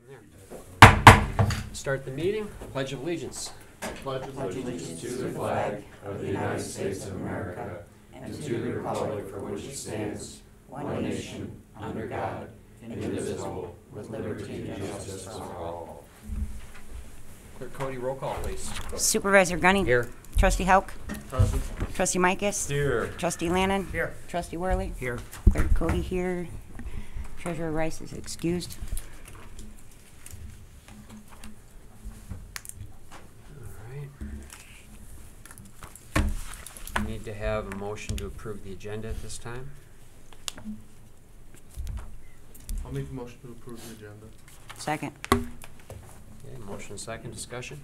There. Start the meeting. Pledge of Allegiance. Pledge allegiance to the flag of the United States of America and to the republic for which it stands, one nation, under God, indivisible, with liberty and justice for all. Clerk Cody, roll call, please. Supervisor Gunning. Here. Trustee Hauk. Present. Trustee Micus. Here. Trustee Lannon. Here. Trustee Worley. Here. Clerk Cody here. Treasurer Rice is excused. We need to have a motion to approve the agenda at this time. I'll make a motion to approve the agenda. Second. Okay, motion second, discussion.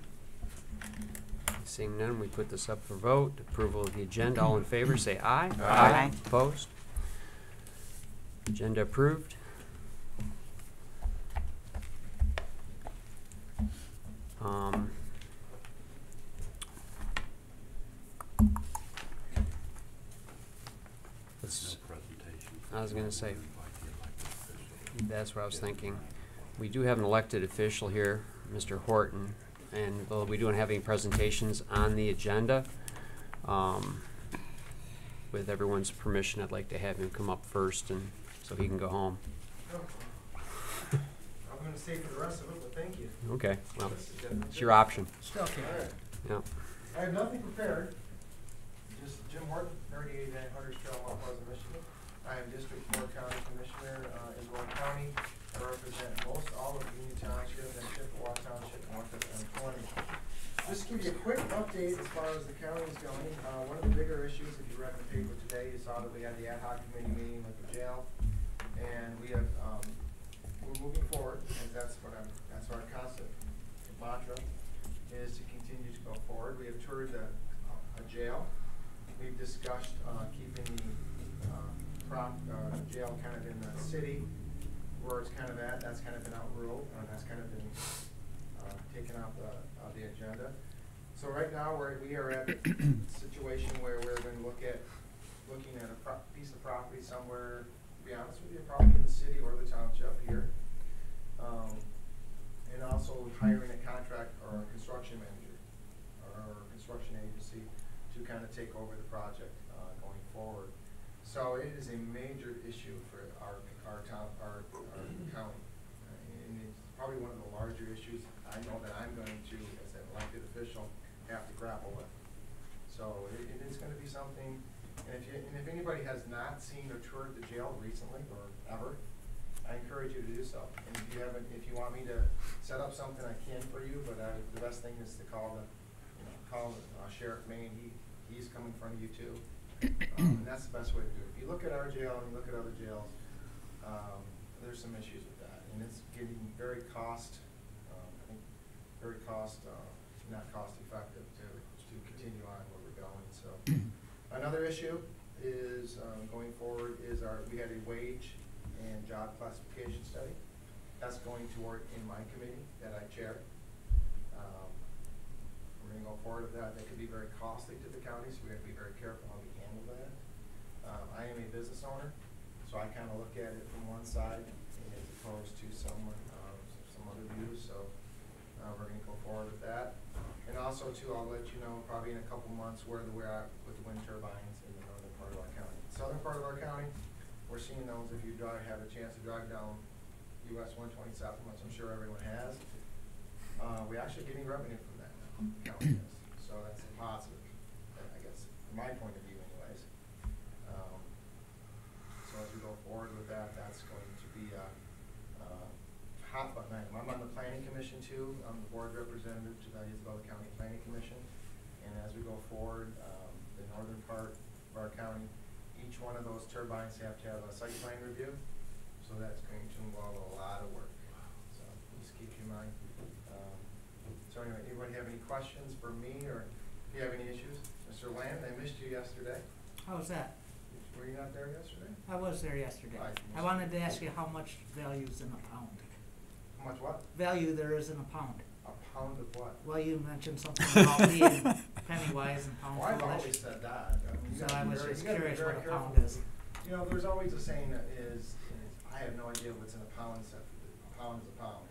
Seeing none, we put this up for vote. Approval of the agenda. All in favor, say aye. Aye. Opposed? Agenda approved. I was going to say, that's what I was thinking. We do have an elected official here, Mr. Horton, and though we don't have any presentations on the agenda, with everyone's permission, I'd like to have him come up first and so he can go home. I'm going to stay for the rest of it, but thank you. Okay, well, it's your option. Still okay. Yeah. I have nothing prepared. Just Jim Horton, 38 Hunters Trail, Mount Pleasant, Michigan. I am District 4 County Commissioner in Rowan County. I represent all of Union Township and Chippewa Township and Northwest County. Just to give you a quick update as far as the county is going. One of the bigger issues, if you read the paper today, you saw that we had the ad hoc committee meeting with the jail, and we have we're moving forward, and that's our constant mantra is to continue to go forward. We have toured a jail. We've discussed keeping the jail kind of in the city where it's kind of at. That's kind of been outruled, and that's kind of been taken off the agenda. So right now we are at a situation where we're going to looking at a piece of property somewhere, to be honest with you, probably in the city or the township here. And also hiring a contract or a construction manager or a construction agency to kind of take over the project going forward. So it is a major issue for our county. And it's probably one of the larger issues I know that I'm going to, as an elected official, have to grapple with. So it is going to be something. And if anybody has not seen or toured the jail recently or ever, I encourage you to do so. And if you want me to set up something, I can for you. But the best thing is to call Sheriff Maine. He's coming in front of you too. And that's the best way to do it. If you look at our jail and you look at other jails, there's some issues with that, and it's getting very not cost effective to continue on where we're going. So another issue is going forward is we had a wage and job classification study. That's going to work in my committee that I chair. We're going to go forward with that. That could be very costly to the county, so we have to be very careful how we handle that. I am a business owner, so I kind of look at it from one side as opposed to some other views. So we're going to go forward with that. And also, too, I'll let you know probably in a couple months where we're at with the wind turbines in the northern part of our county. Southern part of our county, we're seeing those. If you have a chance to drive down US 127, which I'm sure everyone has, we're actually getting revenue from that now. County is. So that's a positive, I guess, from my point of view, anyways. So as we go forward with that, that's going to be a hot button item. I'm on the Planning Commission too. I'm the board representative to the Isabella County Planning Commission. And as we go forward, the northern part of our county, each one of those turbines have to have a site plan review. So that's going to involve a lot of work. So just keep in mind. So anyway, anybody have any questions for me, or do you have any issues? Mr. Land, I missed you yesterday. How was that? Were you not there yesterday? I was there yesterday. I wanted to ask you how much value is in a pound. How much what? Value there is in a pound. A pound of what? Well, you mentioned something about being penny-wise and pound Well, I've foolish. always said that. I mean, So I was just curious what a pound careful. is. You know, there's always a saying that is I have no idea what's in a pound except a pound is a pound.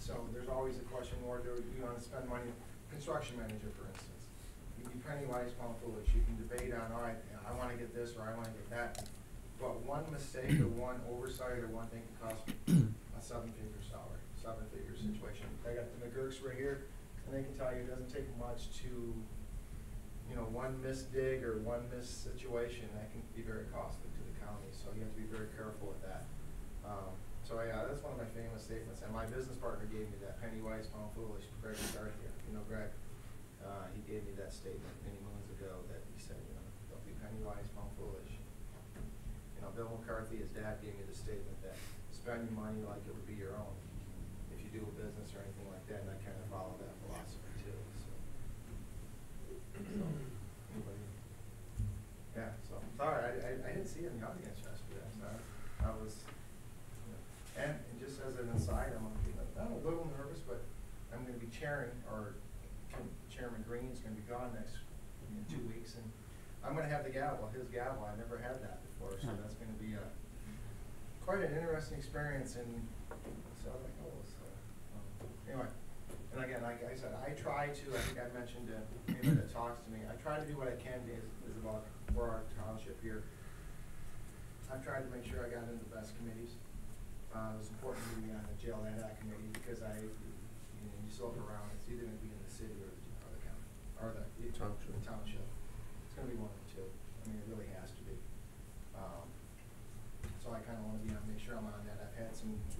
So there's always a question, or do you want to spend money? Construction manager, for instance, you can be penny wise, pound foolish. You can debate on, all right, I want to get this or I want to get that. But one mistake or one oversight or one thing can cost a seven-figure salary, seven-figure situation. I got the McGurks right here, and they can tell you it doesn't take much to, you know, one missed dig or one missed situation that can be very costly to the county. So you have to be very careful with that. So yeah, that's one of my famous statements. And my business partner gave me that, penny wise, pound foolish. Greg Garcia, you know Greg. He gave me that statement many moons ago that he said, you know, don't be penny wise, pound foolish. You know, Bill McCarthy, his dad, gave me the statement that spend your money like it would be your own if you do a business or anything like that. And I kind of follow that philosophy too. So anybody? Yeah. So sorry, I didn't see it in the audience yesterday. Sorry, I was. And just as an aside, I'm a little nervous, but I'm going to be chairing, or Chairman Green's going to be gone next in 2 weeks, and I'm going to have the gavel, his gavel. I never had that before, so that's going to be quite an interesting experience. And so I'm like, oh, so, anyway. And again, like I said, I try to. I think I mentioned to anybody that talks to me, I try to do what I can is about for our township here. I've tried to make sure I got into the best committees. It was important to me on the jail ad hoc committee because you still look around, it's either going to be in the city or the county, or the township. It's going to be one of the two. I mean, it really has to be. So I kind of want to make sure I'm on that.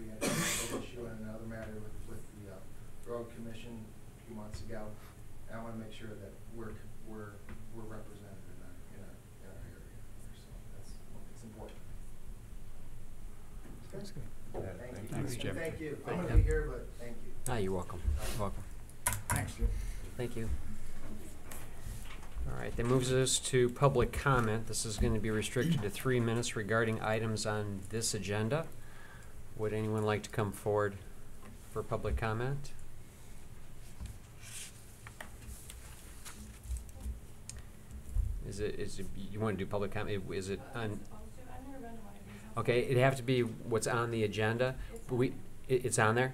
We had an issue in another matter with the road commission a few months ago. And I want to make sure that we're represented in our area. So it's important. That's good. Thank you. Thanks, Jim. Thank you. I'm going to be here, but thank you. Ah, you're welcome. You're welcome. Thanks, Jim. Thank you. All right, that moves us to public comment. This is going to be restricted to 3 minutes regarding items on this agenda. Would anyone like to come forward for public comment? Is it you want to do public comment? Is it on? Okay, it'd have to be what's on the agenda. It's on there?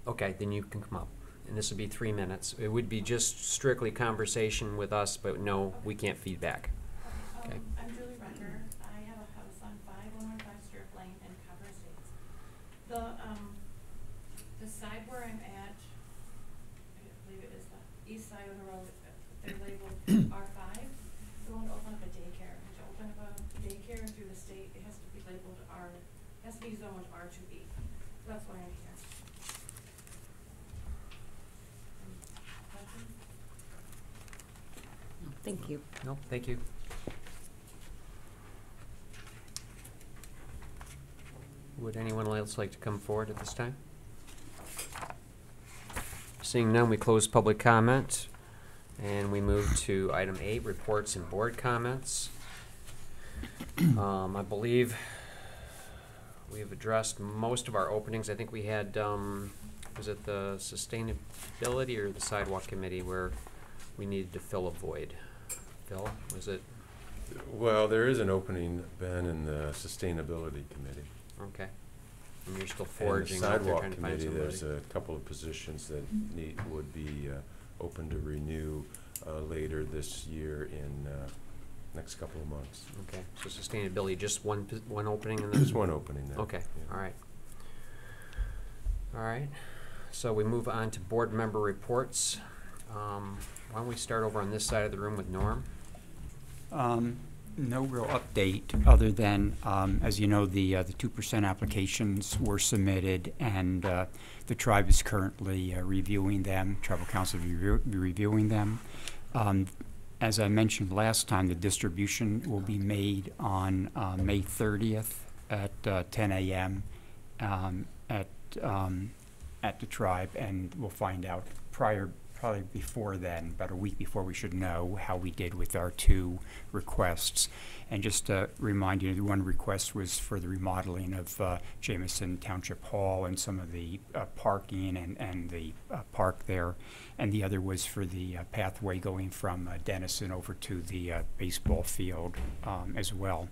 Okay, then you can come up. And this would be 3 minutes. It would be just strictly conversation with us, but no, we can't feedback. Okay. I'm Julie Rucker. I have a house on 5115 Stirrup Lane in Copper Estates. The side where I'm at, I believe it is the east side of the road, they're labeled R5. They want to open up a daycare. To open up a daycare through the state, it has to be labeled R, it has to be zoned R2B. So that's why I'm here. Thank you. No, thank you. Would anyone else like to come forward at this time? Seeing none, we close public comment and we move to item 8, reports and board comments. I believe we have addressed most of our openings. I think we had, was it the sustainability or the sidewalk committee where we needed to fill a void? Phil, was it? Well, there is an opening, Ben, in the Sustainability Committee. Okay. And you're still foraging. And the out there Sidewalk trying to find Committee, there's somebody. a couple of positions that would be open to renew later this year in next couple of months. Okay, so sustainability, just one opening in There's one opening there. Okay, yeah. all right. All right, so we move on to board member reports. Why don't we start over on this side of the room with Norm? No real update other than, as you know, the 2% applications were submitted, and the tribe is currently reviewing them. Tribal Council is reviewing them. As I mentioned last time, the distribution will be made on May 30th at 10 a.m. At the tribe, and we'll find out probably before then, about a week before, we should know how we did with our 2 requests. And just to remind you, the one request was for the remodeling of Jameson Township Hall and some of the parking and the park there. And the other was for the pathway going from Denison over to the baseball field as well.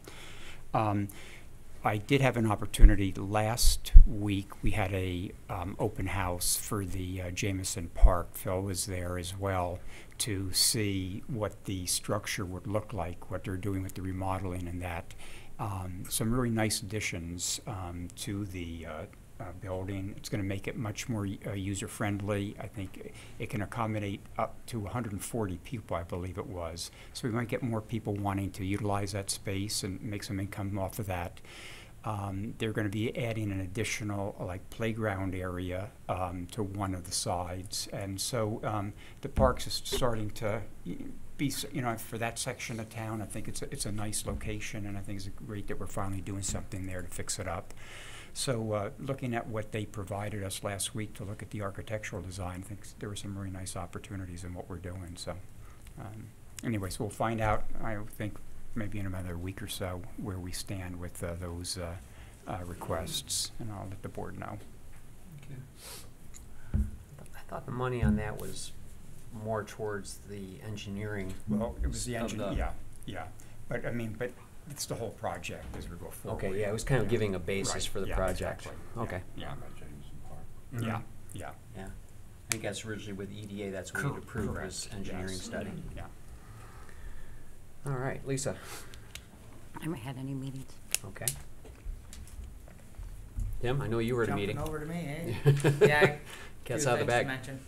I did have an opportunity last week. We had a open house for the Jameson Park. Phil was there as well to see what the structure would look like, what they're doing with the remodeling and that. Some really nice additions to the building. It's going to make it much more user-friendly. I think it can accommodate up to 140 people, I believe it was. So we might get more people wanting to utilize that space and make some income off of that. They're going to be adding an additional playground area to one of the sides. And so the parks is starting to be, for that section of town, I think it's a nice location, and I think it's great that we're finally doing something there to fix it up. So looking at what they provided us last week to look at the architectural design, I think there were some really nice opportunities in what we're doing. So anyways, we'll find out, I think, maybe in another week or so where we stand with those requests, and I'll let the board know. Okay. I thought the money on that was more towards the engineering. Well, it was the engine, the yeah. But it's the whole project as we go forward. Okay, yeah, it was kind of giving a basis Right, for the yeah, project. exactly. Okay. Yeah. Mhm. Yeah. Yeah. I think that's originally with EDA, that's what it approved, Correct. was engineering Yes. study. Yeah. All right, Lisa. I haven't had any meetings. Okay. Tim, I know you were at a Jumping meeting. over to me, eh? Yeah. Cat's few out of the things to bag. mention.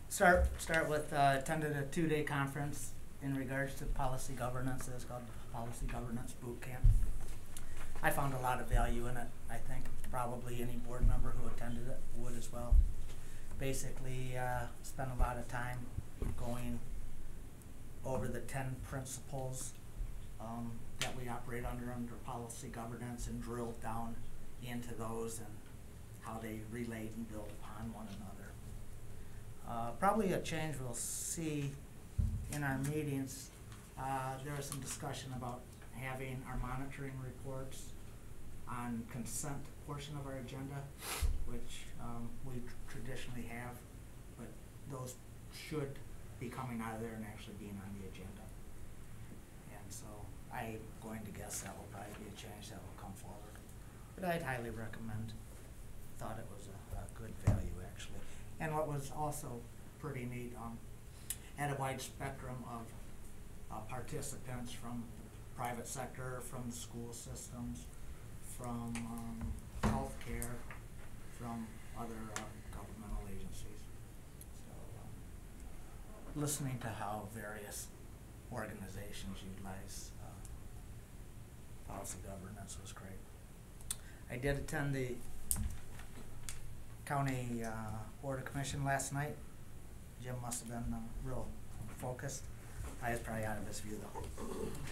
Start with attended a 2-day conference in regards to policy governance. It's called Policy Governance Boot Camp. I found a lot of value in it. I think probably any board member who attended it would as well. Basically, spent a lot of time going over the 10 principles that we operate under policy governance, and drilled down into those and how they relate and build upon one another. Probably a change we'll see in our meetings. There was some discussion about having our monitoring reports on consent portion of our agenda, which we traditionally have, but those should be coming out of there and actually being on the agenda. And so I'm going to guess that will probably be a change that will come forward. But I'd highly recommend. Thought it was a good value, actually. And what was also pretty neat, had a wide spectrum of participants from the private sector, from the school systems, from healthcare, from other governmental agencies. So listening to how various organizations utilize policy governance was great. I did attend the County Board of Commission last night. Jim must have been real focused. I was probably out of his view though.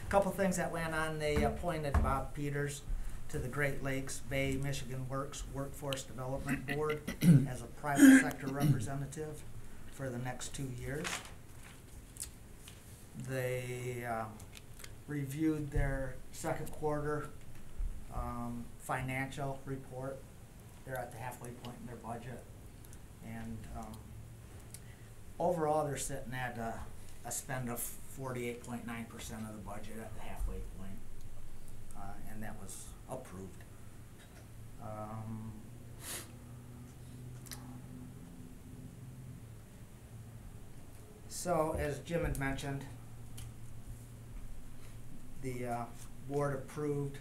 A couple things that went on. They appointed Bob Peters to the Great Lakes Bay Michigan Works Workforce Development Board as a private sector representative for the next 2 years. They reviewed their second quarter financial report. They're at the halfway point in their budget, and overall they're sitting at a spend of 48.9% of the budget at the halfway point, and that was approved. So as Jim had mentioned, the board approved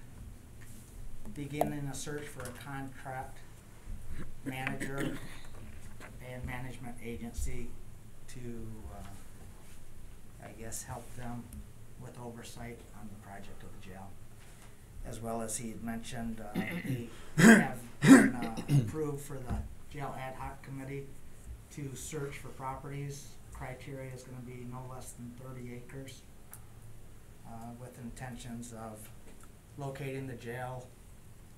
beginning a search for a contract manager and management agency to, I guess, help them with oversight on the project of the jail. As well as he had mentioned, they have been approved for the jail ad hoc committee to search for properties. Criteria is going to be no less than 30 acres with intentions of locating the jail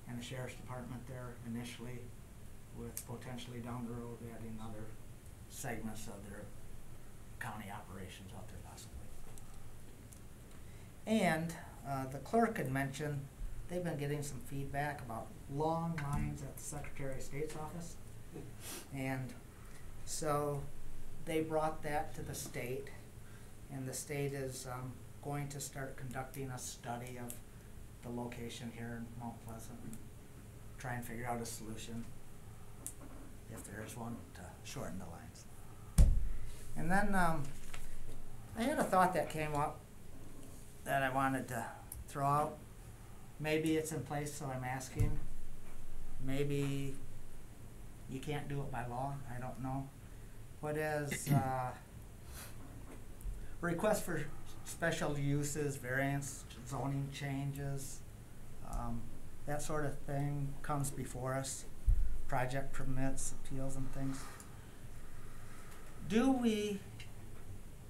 and the sheriff's department there initially, with potentially down the road adding other segments of their county operations out there possibly. And the clerk had mentioned they've been getting some feedback about long lines at the Secretary of State's office. And so they brought that to the state, and the state is going to start conducting a study of the location here in Mount Pleasant and try and figure out a solution, if there is one, to shorten the lines. And then I had a thought that came up that I wanted to throw out. Maybe it's in place, so I'm asking. Maybe you can't do it by law, I don't know. What is request for special uses, variance, zoning changes, that sort of thing comes before us, project permits, appeals and things. Do we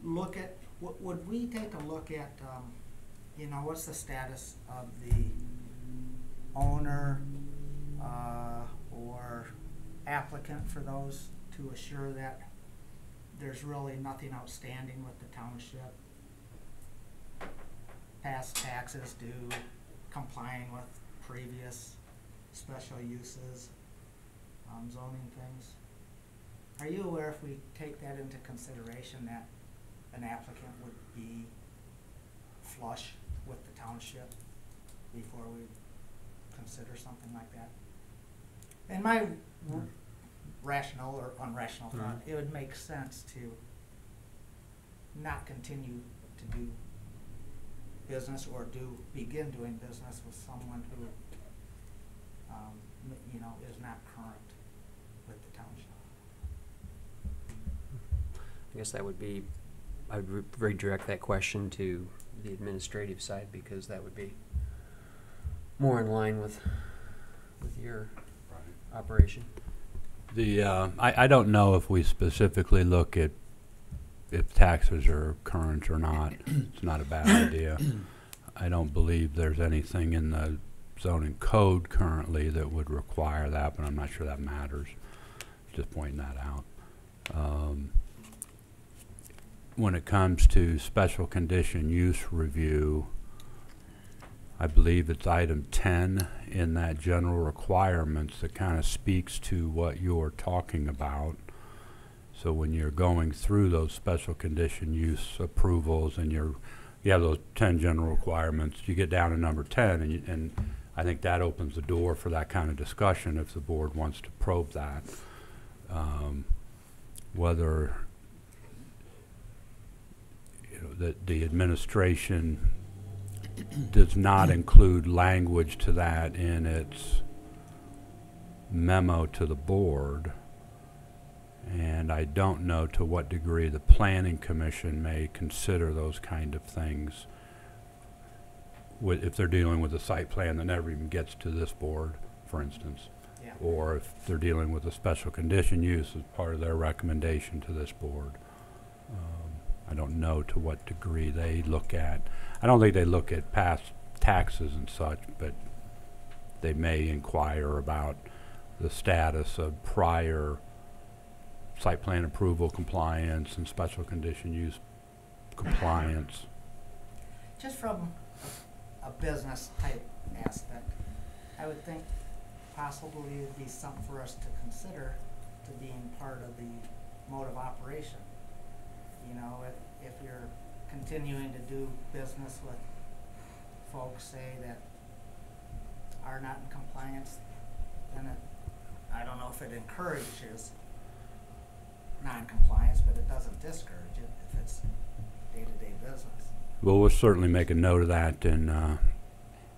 look at, would we take a look at, you know, what's the status of the owner or applicant for those, to assure that there's really nothing outstanding with the township? Past taxes due, complying with previous special uses, zoning things. Are you aware, if we take that into consideration, that an applicant would be flush with the township before we consider something like that? And my rational or unrational thought, it would make sense to not continue to do business or begin doing business with someone who, you know, is not current with the township. I guess that would be, I would redirect that question to the administrative side, because that would be more in line with your operation. I don't know if we specifically look at if taxes are current or not. It's not a bad idea. I don't believe there's anything in the zoning code currently that would require that, but I'm not sure that matters. Just pointing that out. When it comes to special condition use review, I believe it's item 10 in that general requirements that kind of speaks to what you're talking about. So when you're going through those special condition use approvals and you have those 10 general requirements, you get down to number 10, and I think that opens the door for that kind of discussion if the board wants to probe that. Whether that the administration does not include language to that in its memo to the board, and I don't know to what degree the planning commission may consider those kind of things if they're dealing with a site plan that never even gets to this board, for instance. Yeah. Or if they're dealing with a special condition use as part of their recommendation to this board. I don't know to what degree they look at. I don't think they look at past taxes and such, but they may inquire about the status of prior site plan approval compliance and special condition use compliance. Just from a business type aspect, I would think possibly it'd be something for us to consider to being part of the mode of operation. You know, if you're continuing to do business with folks, say, that are not in compliance, then I don't know if it encourages non-compliance, but it doesn't discourage it if it's day-to-day business. Well, we'll certainly make a note of that, and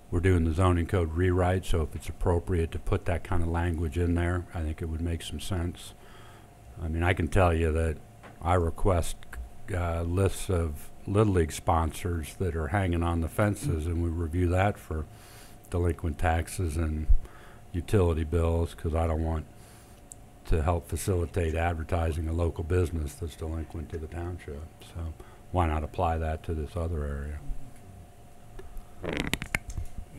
we're doing the zoning code rewrite, so if it's appropriate to put that kind of language in there, I think it would make some sense. I mean, I can tell you that I request lists of Little League sponsors that are hanging on the fences, and we review that for delinquent taxes and utility bills, because I don't want to help facilitate advertising a local business that's delinquent to the township. So why not apply that to this other area?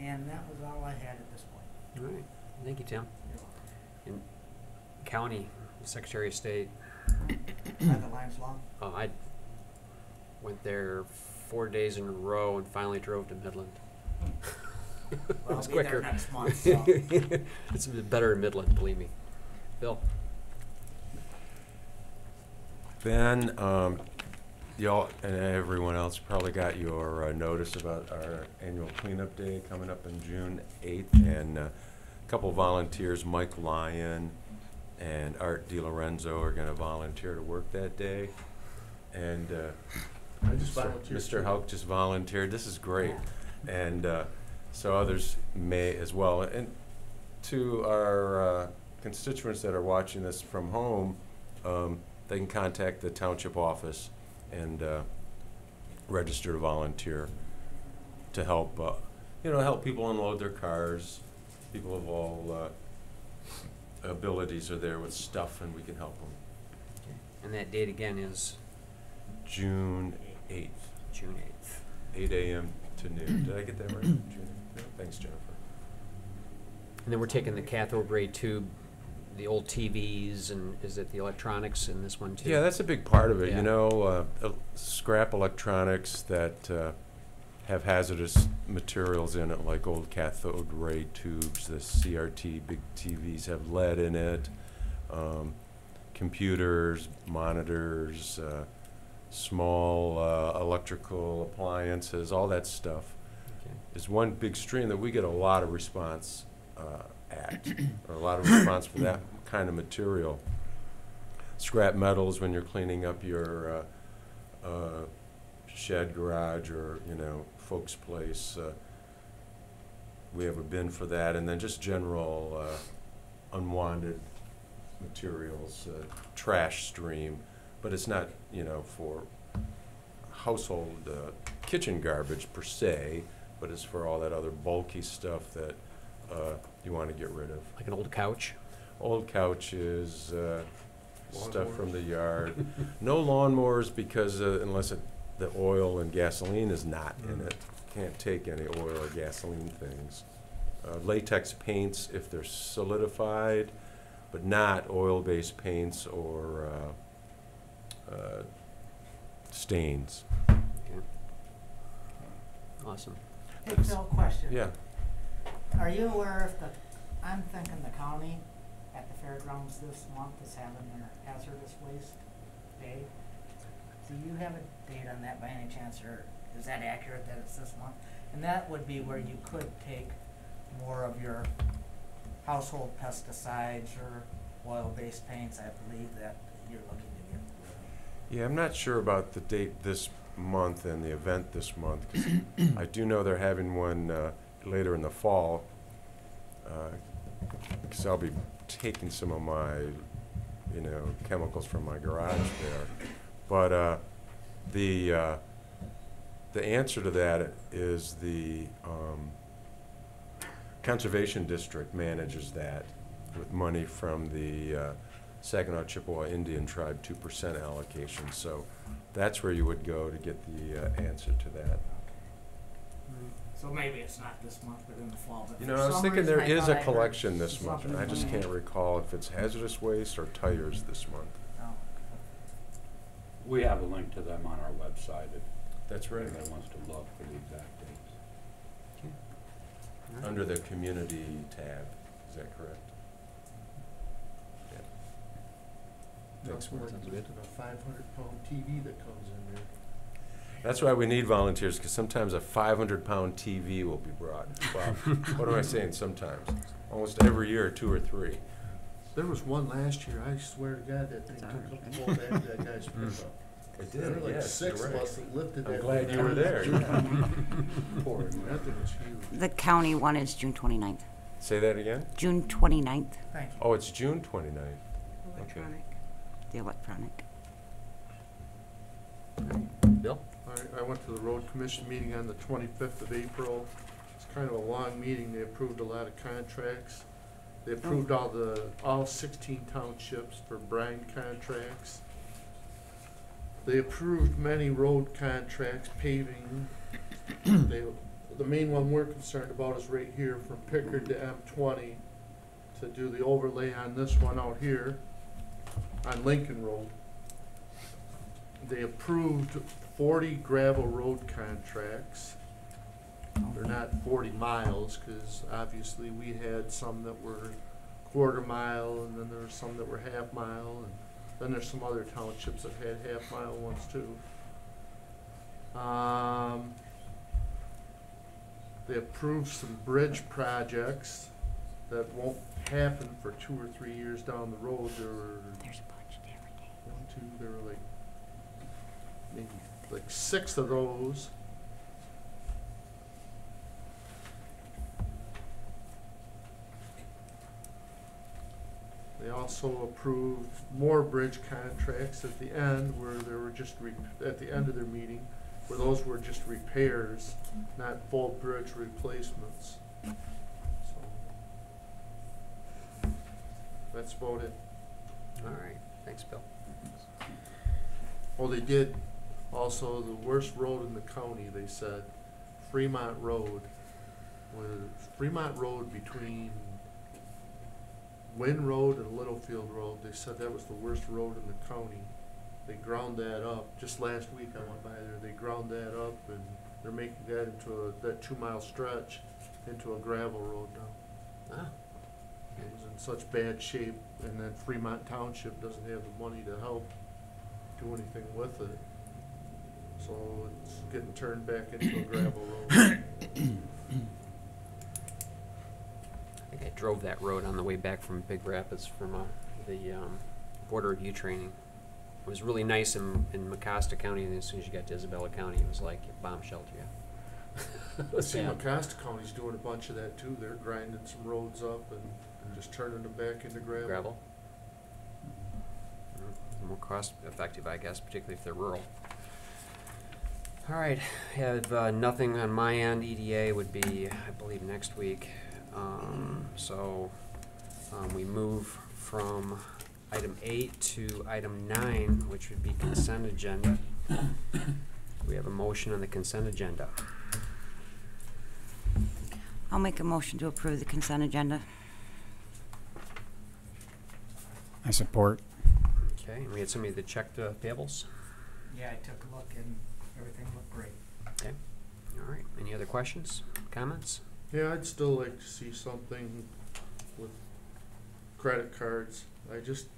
And that was all I had at this point. All right. Thank you, Tim. In county, Secretary of State, Are the lines long? I went there 4 days in a row and finally drove to Midland. Well, It I'll was be there quicker. next month, so. It's better in Midland, believe me. Bill? Ben, Y'all and everyone else probably got your notice about our annual cleanup day coming up on June 8th, and a couple volunteers, Mike Lyon and Art DiLorenzo, are going to volunteer to work that day. And I just volunteered. Mr. Hauk just volunteered. This is great. And so others may as well. And to our constituents that are watching this from home, they can contact the township office and register to volunteer to help, help people unload their cars. People of all abilities are there with stuff, and we can help them. And that date again is June 8th, June 8th. 8 a.m. to noon. Did I get that right? June 8th? Thanks, Jennifer. And then we're taking the cathode ray tube, the old TVs, and is it the electronics in this one too? Yeah, that's a big part of it. Yeah. Scrap electronics that have hazardous materials in it, like old cathode ray tubes. The CRT big TVs have lead in it. Computers, monitors, small electrical appliances, all that stuff is one big stream that we get a lot of response at, or a lot of response for that kind of material. Scrap metals when you're cleaning up your shed, garage, or folks' place. We have a bin for that, and then just general unwanted materials, trash stream, but it's not for household kitchen garbage per se, but it's for all that other bulky stuff that you want to get rid of. Like an old couch? Old couches, stuff from the yard. No lawnmowers because unless the oil and gasoline is not in it. Can't take any oil or gasoline things. Latex paints if they're solidified, but not oil-based paints or stains. Okay. Awesome. Hey, Phil, question. Yeah. Are you aware if I'm thinking the county at the fairgrounds this month is having their hazardous waste day? Do you have a date on that by any chance, or is that accurate that it's this month? And that would be where you could take more of your household pesticides or oil-based paints, I believe, that you're looking to get rid of. Yeah, I'm not sure about the date this month and the event this month, 'cause I do know they're having one later in the fall, because I'll be taking some of my, chemicals from my garage there. But the answer to that is the Conservation District manages that with money from the Saginaw Chippewa Indian Tribe 2% allocation. So that's where you would go to get the answer to that. So maybe it's not this month, but in the fall. But I was thinking there is a collection this month, and I just can't recall if it's hazardous waste or tires this month. Oh. We have a link to them on our website if That's right. anybody wants to look for the exact dates. Under the community tab, is that correct? Yeah. Thanks, Mark. Sounds good. A 500-pound TV that comes in there. That's why we need volunteers, because sometimes a 500-pound TV will be brought. Well, what am I saying? Sometimes, almost every year, 2 or 3. There was one last year, I swear to God, that thing took up the whole back of that guy's pickup. It There were like yes, 6 you're of right. us that lifted that. I'm glad thing you were out. there. Poor, that thing was huge. The county one is June 29th. Say that again? June 29th, Thank you. Oh, it's June 29th. electronic, the electronic. Bill? I went to the road commission meeting on the 25th of April. It's kind of a long meeting. They approved a lot of contracts. They approved all 16 townships for brine contracts. They approved many road contracts, paving. The main one we're concerned about is right here from Pickard to M20 to do the overlay on this one out here on Lincoln Road. They approved 40 gravel road contracts. They're not 40 miles, because obviously we had some that were quarter mile, and then there were some that were half mile, and then there's some other townships that had half mile ones too. They approved some bridge projects that won't happen for 2 or 3 years down the road. There were There's a bunch every day. 1, 2, there were like maybe like 6 of those. They also approved more bridge contracts at the end where there were just at the end of their meeting, where those were just repairs, not full bridge replacements. So that's about it. All right, thanks, Bill. Oh, they did also the worst road in the county, they said, Fremont Road. Fremont Road between Wynn Road and Littlefield Road, they said that was the worst road in the county. They ground that up. Just last week I went by there. They ground that up and they're making that into that 2-mile stretch into a gravel road now. Ah, It was in such bad shape, and then Fremont Township doesn't have the money to help do anything with it. So it's getting turned back into a gravel road. I think I drove that road on the way back from Big Rapids from the border review training. It was really nice in Mecosta County, and as soon as you got to Isabella County, it was like a bomb shelter. Yeah. I see Mecosta County's doing a bunch of that too. They're grinding some roads up and just turning them back into gravel. Gravel. More cost effective, I guess, particularly if they're rural. All right, I have nothing on my end. EDA would be, I believe, next week. We move from item 8 to item 9, which would be consent agenda. We have a motion on the consent agenda. I'll make a motion to approve the consent agenda. I support. Okay, and we had somebody that checked the payables. Yeah, I took a look and everything looked great. Okay, all right. Any other questions, comments? Yeah, I'd still like to see something with credit cards. I just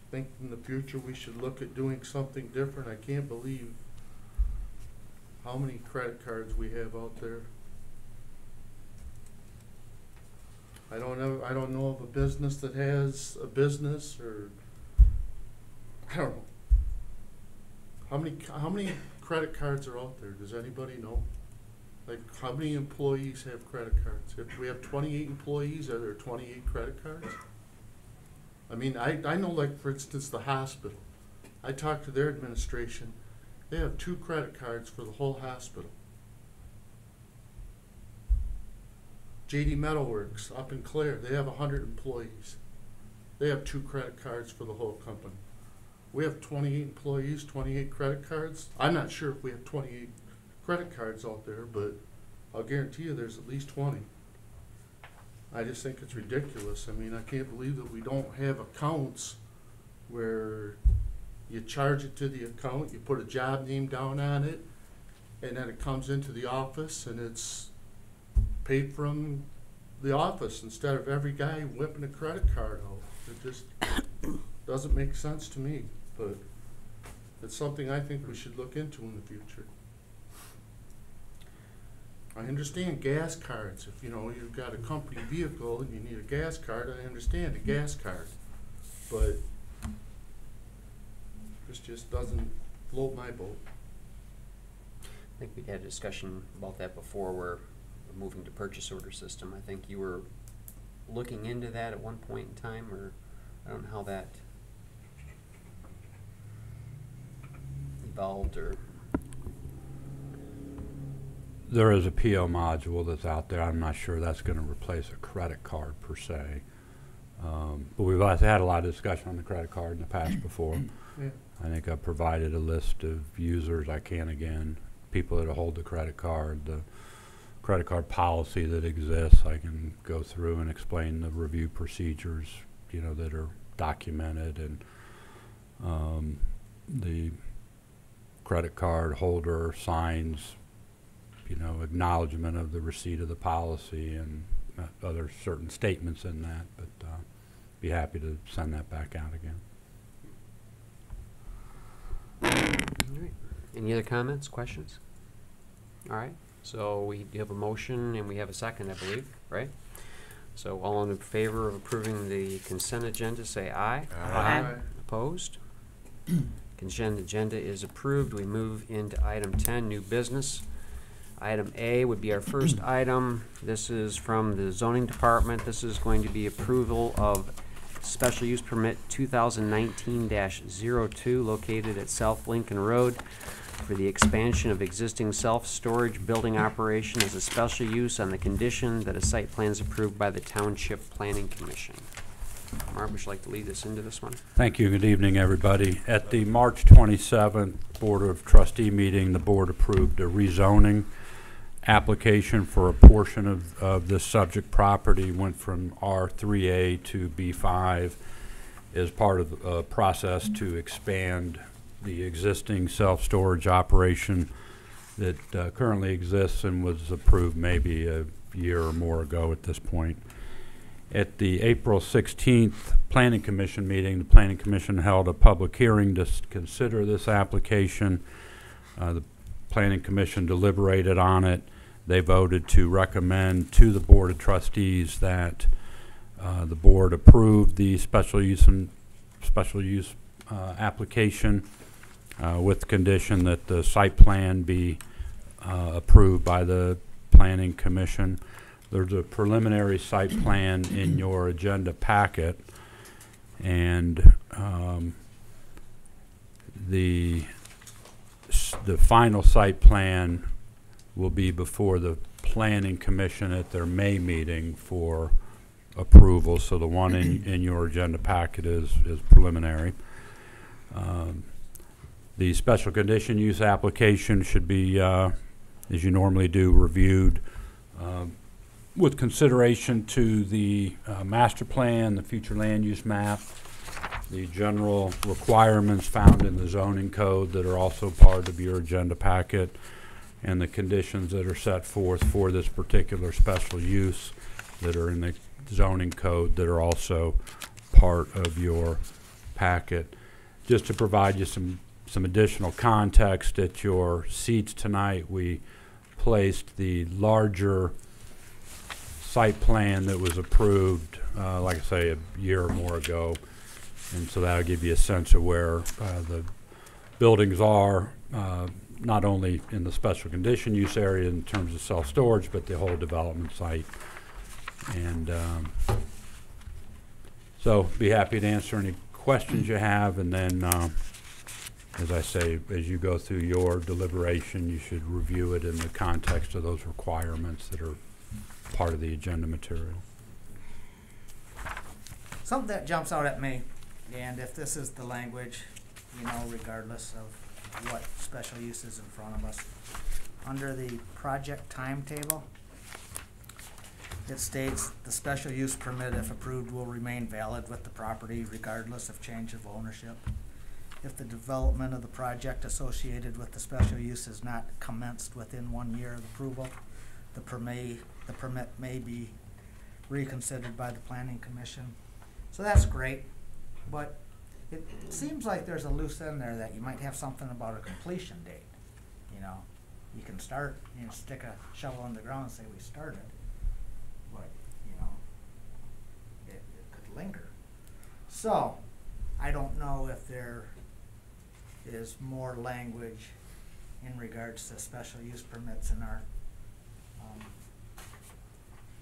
think in the future we should look at doing something different. I can't believe how many credit cards we have out there. I don't know of a business that has a business, or I don't know. How many credit cards are out there? Does anybody know? Like, how many employees have credit cards? If we have 28 employees, are there 28 credit cards? I mean, I know, like, for instance, the hospital. I talked to their administration. They have 2 credit cards for the whole hospital. JD Metalworks up in Clare, they have 100 employees. They have 2 credit cards for the whole company. We have 28 employees, 28 credit cards. I'm not sure if we have 28 credit cards out there, but I'll guarantee you there's at least 20. I just think it's ridiculous. I mean, I can't believe that we don't have accounts where you charge it to the account, you put a job name down on it, and then it comes into the office and it's paid from the office instead of every guy whipping a credit card out. It just doesn't make sense to me, but it's something I think we should look into in the future. I understand gas cards. If you've got a company vehicle and you need a gas card, I understand a gas card. But this just doesn't float my boat. I think we had a discussion about that before. We're moving to purchase order system. I think you were looking into that at one point in time, or I don't know how that evolved or. There is a PO module that's out there. I'm not sure that's going to replace a credit card per se. But we've had a lot of discussion on the credit card in the past before. Yeah. I think I've provided a list of users. I can again, people that hold the credit card policy that exists. I can go through and explain the review procedures, that are documented, and the credit card holder signs acknowledgement of the receipt of the policy and other certain statements in that, but be happy to send that back out again. All right. Any other comments, questions? All right, so we have a motion and we have a second, I believe, right? So all in favor of approving the consent agenda, say aye. Aye. Opposed? Consent agenda is approved. We move into item 10, new business. Item A would be our first item. This is from the zoning department. This is going to be approval of special use permit 2019-02 located at South Lincoln Road for the expansion of existing self-storage building operation as a special use on the condition that a site plan is approved by the Township Planning Commission. Mark, would you like to lead us into this one? Thank you. Good evening, everybody. At the March 27th Board of Trustee meeting, the board approved a rezoning application for a portion of this subject property. Went from R3A to B5 as part of the process to expand the existing self-storage operation that currently exists and was approved maybe a year or more ago at this point. At the April 16th Planning Commission meeting, the Planning Commission held a public hearing to consider this application. The Planning Commission deliberated on it. They voted to recommend to the Board of Trustees that the board approve the special use application with the condition that the site plan be approved by the Planning Commission. There's a preliminary site plan in your agenda packet, and the final site plan will be before the Planning Commission at their May meeting for approval. So the one in your agenda packet is preliminary. The special condition use application should be, as you normally do, reviewed with consideration to the master plan, the future land use map, the general requirements found in the zoning code that are also part of your agenda packet, and the conditions that are set forth for this particular special use that are in the zoning code that are also part of your packet. Just to provide you some additional context, at your seats tonight, we placed the larger site plan that was approved, like I say, a year or more ago. And so that'll give you a sense of where the buildings are, not only in the special condition use area in terms of self-storage, but the whole development site. And so be happy to answer any questions you have, and then as I say, as you go through your deliberation, you should review it in the context of those requirements that are part of the agenda material. Something that jumps out at me, and if this is the language, you know, regardless of what special use is in front of us, under the project timetable, it states the special use permit, if approved, will remain valid with the property regardless of change of ownership. If the development of the project associated with the special use is not commenced within 1 year of approval, the permit may be reconsidered by the Planning Commission. So that's great, but it seems like there's a loose end there that you might have something about a completion date. You know, you can start, you know, stick a shovel in the ground and say we started, but, you know, it could linger. So, I don't know if there is more language in regards to special use permits in our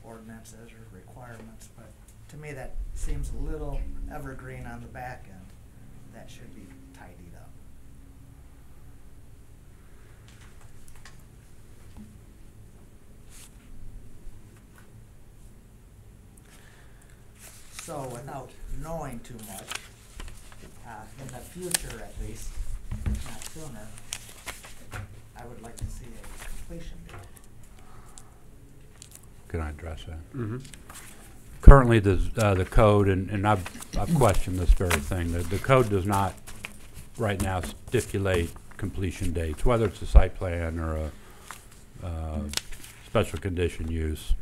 ordinances or requirements, but to me that seems a little evergreen on the back end. That should be tidied up. So without knowing too much, in the future at least, if not sooner, I would like to see a completion date. Can I address that? Mm-hmm. Currently, the code, and I've questioned this very thing, the code does not right now stipulate completion dates, whether it's a site plan or a special condition use.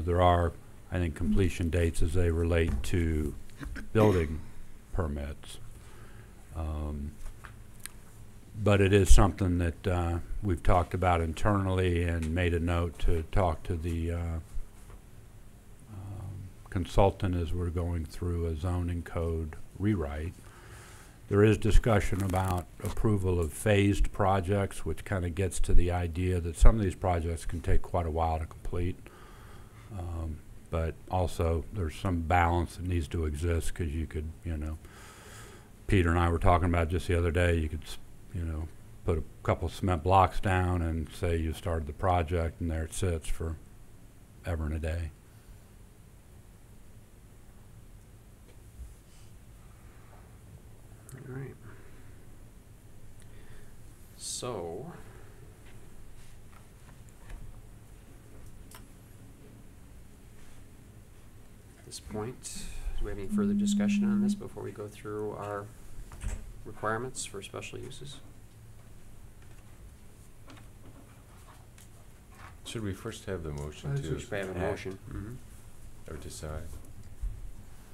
There are, I think, completion dates as they relate to building permits. But it is something that we've talked about internally and made a note to talk to the consultant as we're going through a zoning code rewrite. There is discussion about approval of phased projects, which kind of gets to the idea that some of these projects can take quite a while to complete. But also there's some balance that needs to exist, because you could, you know, Peter and I were talking about just the other day, you could, you know, put a couple cement blocks down and say you started the project, and there it sits for ever and a day. All right. So, at this point, do we have any further discussion on this before we go through our requirements for special uses? Should we first have the motion We to should have a act motion. or decide?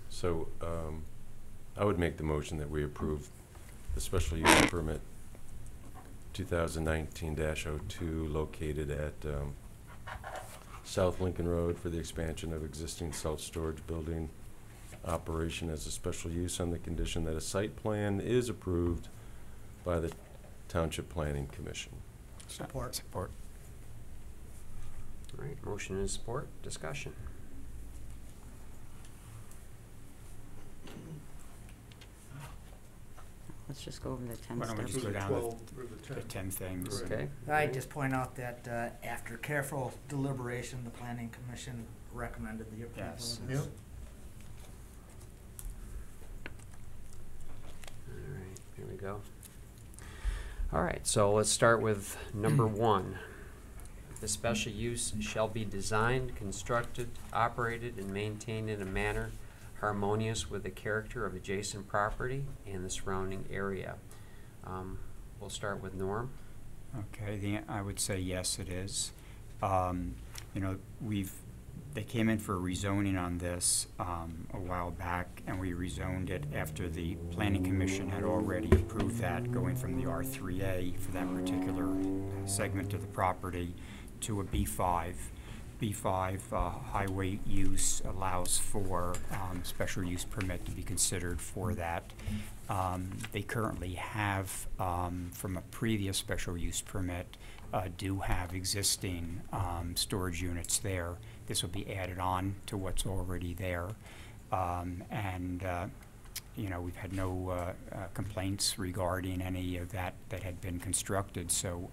So, I would make the motion that we approve the special use permit 2019-02 located at South Lincoln Road for the expansion of existing self-storage building operation as a special use on the condition that a site plan is approved by the Township Planning Commission. Support. Support. All right, motion and support, discussion. Let's just go over the 10 Why don't we steps. just go down 12 through the 10 things? Okay. I just point out that after careful deliberation, the planning commission recommended the approval Yes. of this. Yep. All right, here we go. All right, so let's start with number 1. The special use shall be designed, constructed, operated, and maintained in a manner harmonious with the character of adjacent property and the surrounding area. We'll start with Norm. Okay, I would say yes, it is. You know, they came in for rezoning on this a while back, and we rezoned it after the Planning Commission had already approved that, going from the R3A for that particular segment of the property to a B5. B5 highway use allows for special use permit to be considered for that. They currently have, from a previous special use permit, do have existing storage units there. This will be added on to what's already there. You know, we've had no complaints regarding any of that had been constructed, so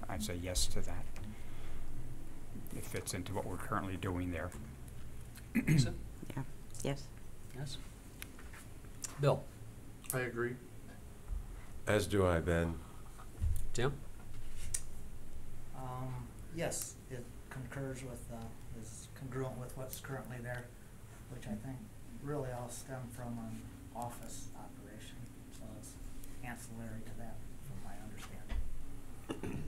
I'd say yes to that. It fits into what we're currently doing there. Lisa? Yeah, yes. Yes. Bill? I agree. As do I, Ben. Tim? Yes, it concurs with, is congruent with what's currently there, which I think really all stem from an office operation, so it's ancillary to that, from my understanding.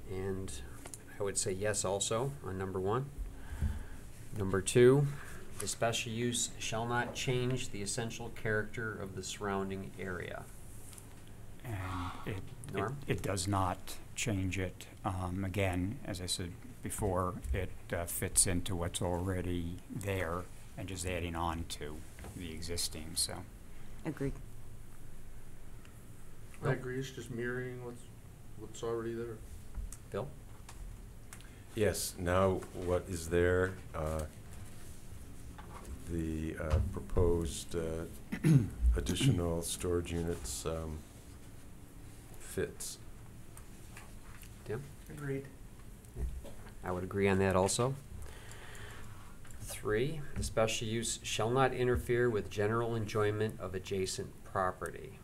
And I would say yes also on number 1. Number 2, the special use shall not change the essential character of the surrounding area. And Norm? it does not change it. Again, as I said before, it fits into what's already there and just adding on to the existing, so. Agreed. I agree, it's just mirroring what's already there. Bill? Yes, now what is there, the proposed additional storage units fits. Tim? Agreed. I would agree on that also. 3, the special use shall not interfere with general enjoyment of adjacent property.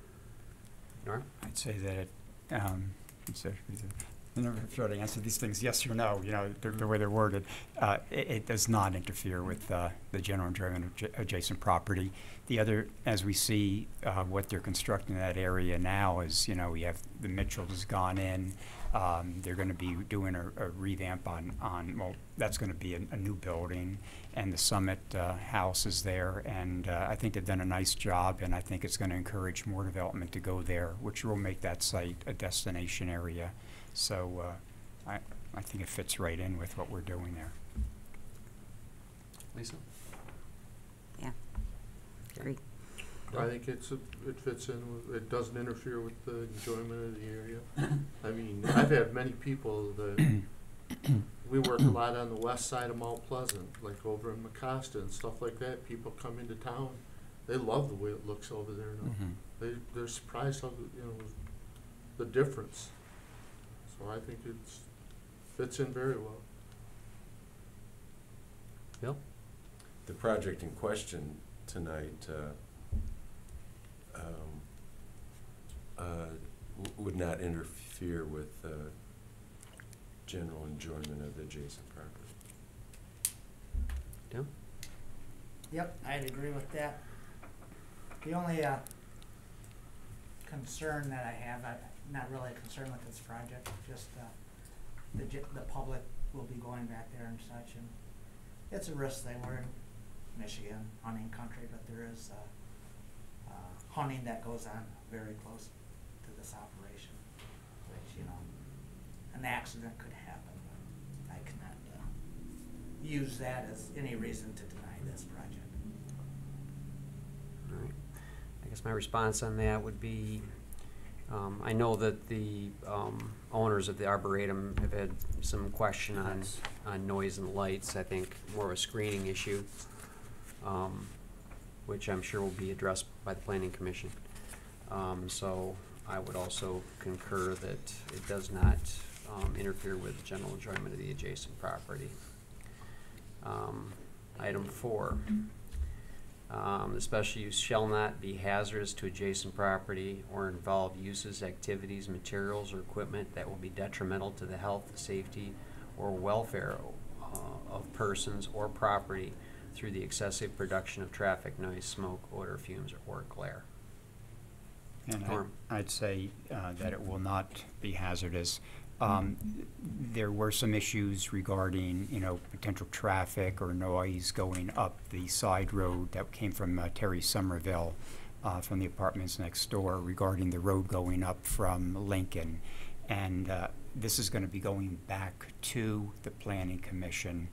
Norm? I'd say that I never sure to answer these things yes or no, you know, the way they're worded. It does not interfere with the general enjoyment of adjacent property. The other, as we see what they're constructing in that area now is, you know, we have the Mitchells has gone in. They're going to be doing a revamp on well, that's going to be a new building, and the Summit House is there, and I think they've done a nice job, and I think it's going to encourage more development to go there, which will make that site a destination area. So I think it fits right in with what we're doing there. Lisa? Yeah, agree. I think it fits in, it doesn't interfere with the enjoyment of the area. I mean, I've had many people that, we work a lot on the west side of Mount Pleasant, like over in Mecosta and stuff like that. People come into town, they love the way it looks over there now. They're surprised how, you know, the difference. So I think it fits in very well. Bill? The project in question tonight would not interfere with general enjoyment of the adjacent property. Tim? Yep, I'd agree with that. The only concern that I have, I'm not really concerned with this project, just the public will be going back there and such, and it's a risk thing. We're in Michigan, hunting country, but there is hunting that goes on very close to this operation, which, you know, an accident could happen. I cannot use that as any reason to deny this project. All right. I guess my response on that would be, I know that the owners of the Arboretum have had some question on noise and lights. I think more of a screening issue, which I'm sure will be addressed by the Planning Commission. So I would also concur that it does not interfere with the general enjoyment of the adjacent property. Item 4. The special use shall not be hazardous to adjacent property or involve uses, activities, materials, or equipment that will be detrimental to the health, safety, or welfare of persons or property through the excessive production of traffic, noise, smoke, odor, fumes, or glare. And Norm? I'd say that it will not be hazardous. There were some issues regarding, you know, potential traffic or noise going up the side road that came from Terry Somerville from the apartments next door regarding the road going up from Lincoln. And this is going to be going back to the Planning Commission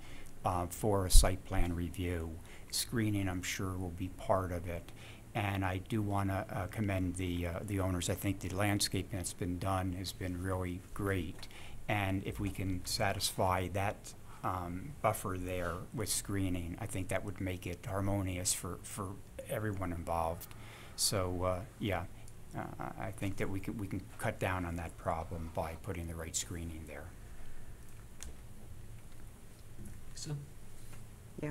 for a site plan review. Screening, I'm sure, will be part of it. And I do want to commend the owners. I think the landscaping that's been done has been really great. And if we can satisfy that buffer there with screening, I think that would make it harmonious for everyone involved. So yeah, I think that we can cut down on that problem by putting the right screening there. Lisa? Yeah.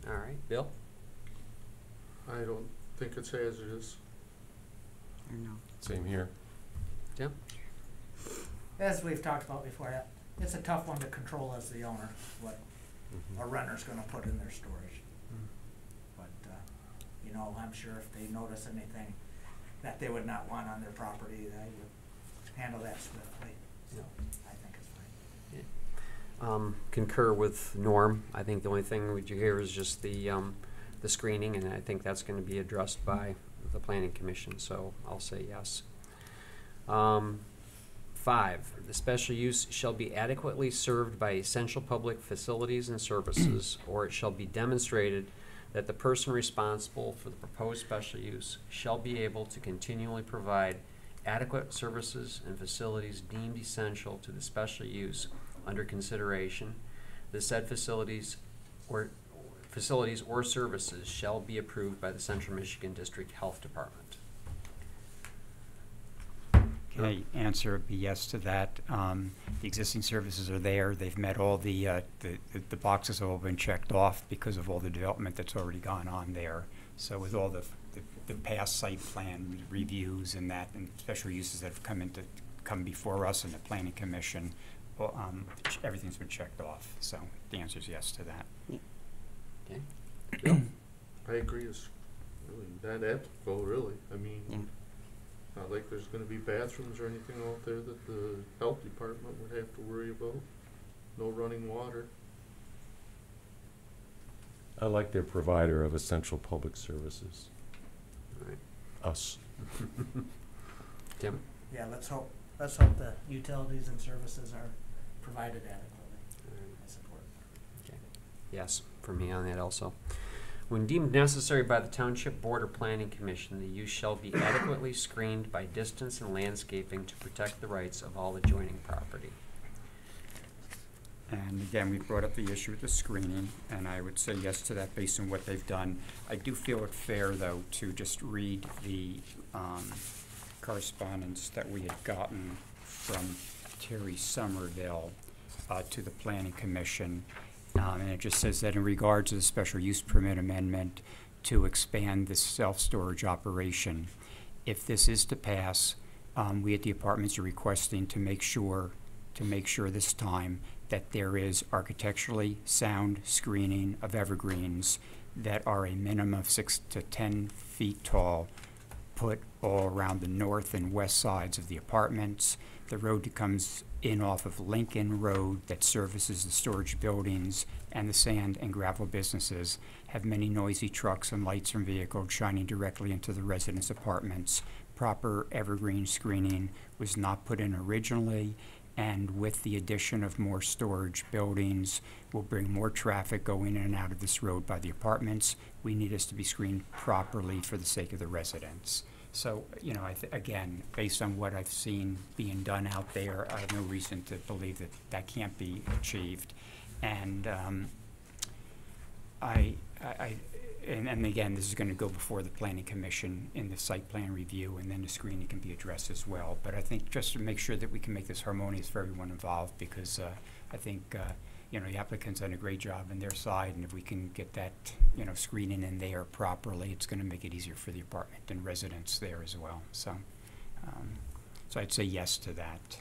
All right. Bill? I don't think it's hazardous. Or no. Same here. Tim? As we've talked about before, it's a tough one to control as the owner, what a renter's gonna put in their storage. But, you know, I'm sure if they notice anything that they would not want on their property, they would handle that swiftly. So I think it's fine. Concur with Norm. I think the only thing we do here is just the screening, and I think that's going to be addressed by the Planning Commission, so I'll say yes. 5, the special use shall be adequately served by essential public facilities and services, or it shall be demonstrated that the person responsible for the proposed special use shall be able to continually provide adequate services and facilities deemed essential to the special use under consideration. The said facilities or services shall be approved by the Central Michigan District Health Department. Okay, answer would be yes to that. The existing services are there. They've met all the boxes have all been checked off because of all the development that's already gone on there. So with all the past site plan reviews and that, and special uses that have come into come before us and the planning commission, well, everything's been checked off. So the answer is yes to that. Okay. Bill? I agree, it's really that applicable, really. I mean, Yeah. not like there's gonna be bathrooms or anything out there that the health department would have to worry about. No running water. I like their provider of essential public services. All right. Us. Tim? Yeah, let's hope the utilities and services are provided adequately. I support. Yes, for me on that also. When deemed necessary by the Township Board or Planning Commission, the use shall be adequately screened by distance and landscaping to protect the rights of all adjoining property. And again, we brought up the issue with the screening, and I would say yes to that based on what they've done. I do feel it fair, though, to just read the correspondence that we had gotten from Terry Somerville to the Planning Commission. And it just says that in regards to the special use permit amendment to expand this self-storage operation, if this is to pass, we at the apartments are requesting to make sure this time that there is architecturally sound screening of evergreens that are a minimum of 6 to 10 feet tall, put all around the north and west sides of the apartments. The road that comes in off of Lincoln Road that services the storage buildings and the sand and gravel businesses have many noisy trucks and lights from vehicles shining directly into the residents' apartments. Proper evergreen screening was not put in originally, and with the addition of more storage buildings will bring more traffic going in and out of this road by the apartments. We need this to be screened properly for the sake of the residents. So, you know, again, based on what I've seen being done out there, I have no reason to believe that that can't be achieved. And and again, this is going to go before the Planning Commission in the site plan review, and then the screening can be addressed as well. But I think just to make sure that we can make this harmonious for everyone involved, because I think you know, the applicant's done a great job on their side, and if we can get that, you know, screening in there properly, it's going to make it easier for the apartment and residents there as well. So, so I'd say yes to that.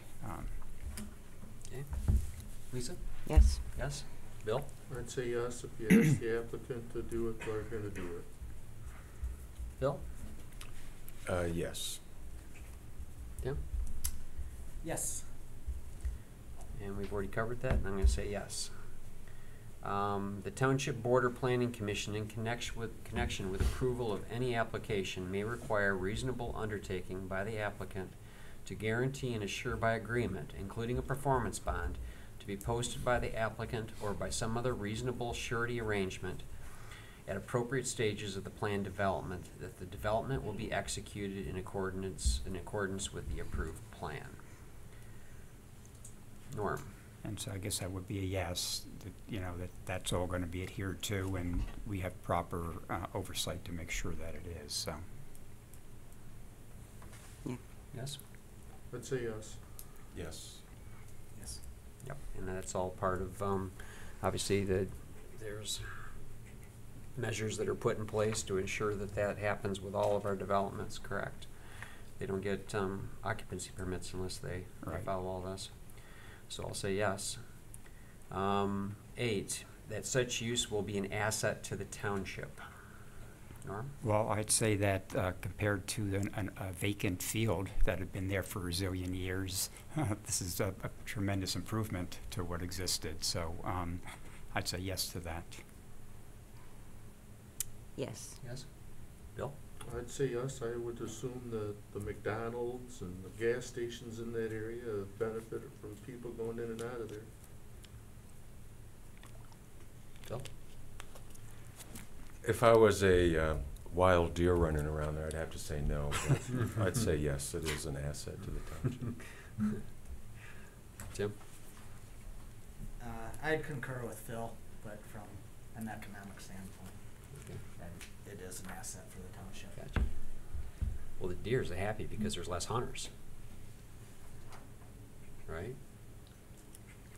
Okay. Lisa? Yes. Yes? Bill? I'd say yes if you ask the applicant to do it, they're gonna do it. Bill? Yes. Tim? Yes. And we've already covered that, and I'm going to say yes. The Township Board or Planning Commission, in connection with approval of any application, may require reasonable undertaking by the applicant to guarantee and assure by agreement, including a performance bond, to be posted by the applicant or by some other reasonable surety arrangement at appropriate stages of the planned development, that the development will be executed in accordance with the approved plan. Norm? And so I guess that would be a yes, that, you know, that's all going to be adhered to, and we have proper oversight to make sure that it is, so. Yes? I'd say yes. Yes. Yes. Yep, and that's all part of, obviously, there's measures that are put in place to ensure that that happens with all of our developments, correct? They don't get occupancy permits unless they follow all this. So I'll say yes. 8, that such use will be an asset to the township. Norm? Well, I'd say that compared to a vacant field that had been there for a zillion years, this is a tremendous improvement to what existed. So I'd say yes to that. Yes. Yes. Bill? I'd say yes. I would assume that the McDonald's and the gas stations in that area have benefited from people going in and out of there. Bill? If I was a wild deer running around there, I'd have to say no. But I'd say yes, it is an asset to the township. Tim? I'd concur with Phil, but from an economic standpoint, Okay. that it is an asset for the township. Gotcha. Well, the deers are happy because there's less hunters. Right?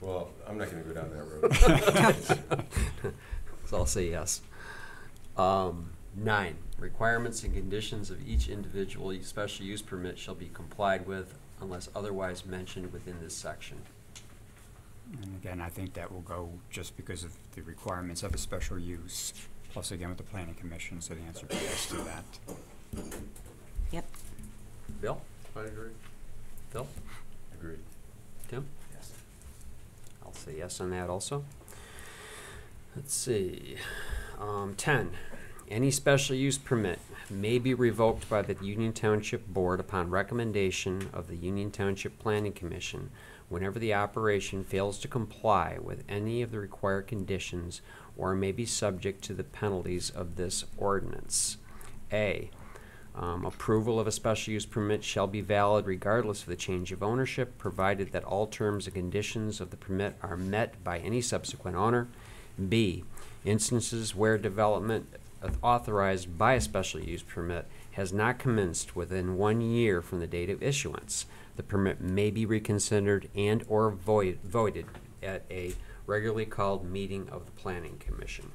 Well, I'm not going to go down that road. So I'll say yes. 9, requirements and conditions of each individual special use permit shall be complied with unless otherwise mentioned within this section. And again, I think that will go just because of the requirements of a special use, plus again with the planning commission, so the answer is yes to that. Yep. Bill? I agree. Phil? Agreed. Tim? Yes. I'll say yes on that also. Let's see. 10, any special use permit may be revoked by the Union Township Board upon recommendation of the Union Township Planning Commission whenever the operation fails to comply with any of the required conditions or may be subject to the penalties of this ordinance. A, approval of a special use permit shall be valid regardless of the change of ownership, provided that all terms and conditions of the permit are met by any subsequent owner. B, instances where development authorized by a special use permit has not commenced within 1 year from the date of issuance, the permit may be reconsidered and or voided at a regularly called meeting of the Planning Commission.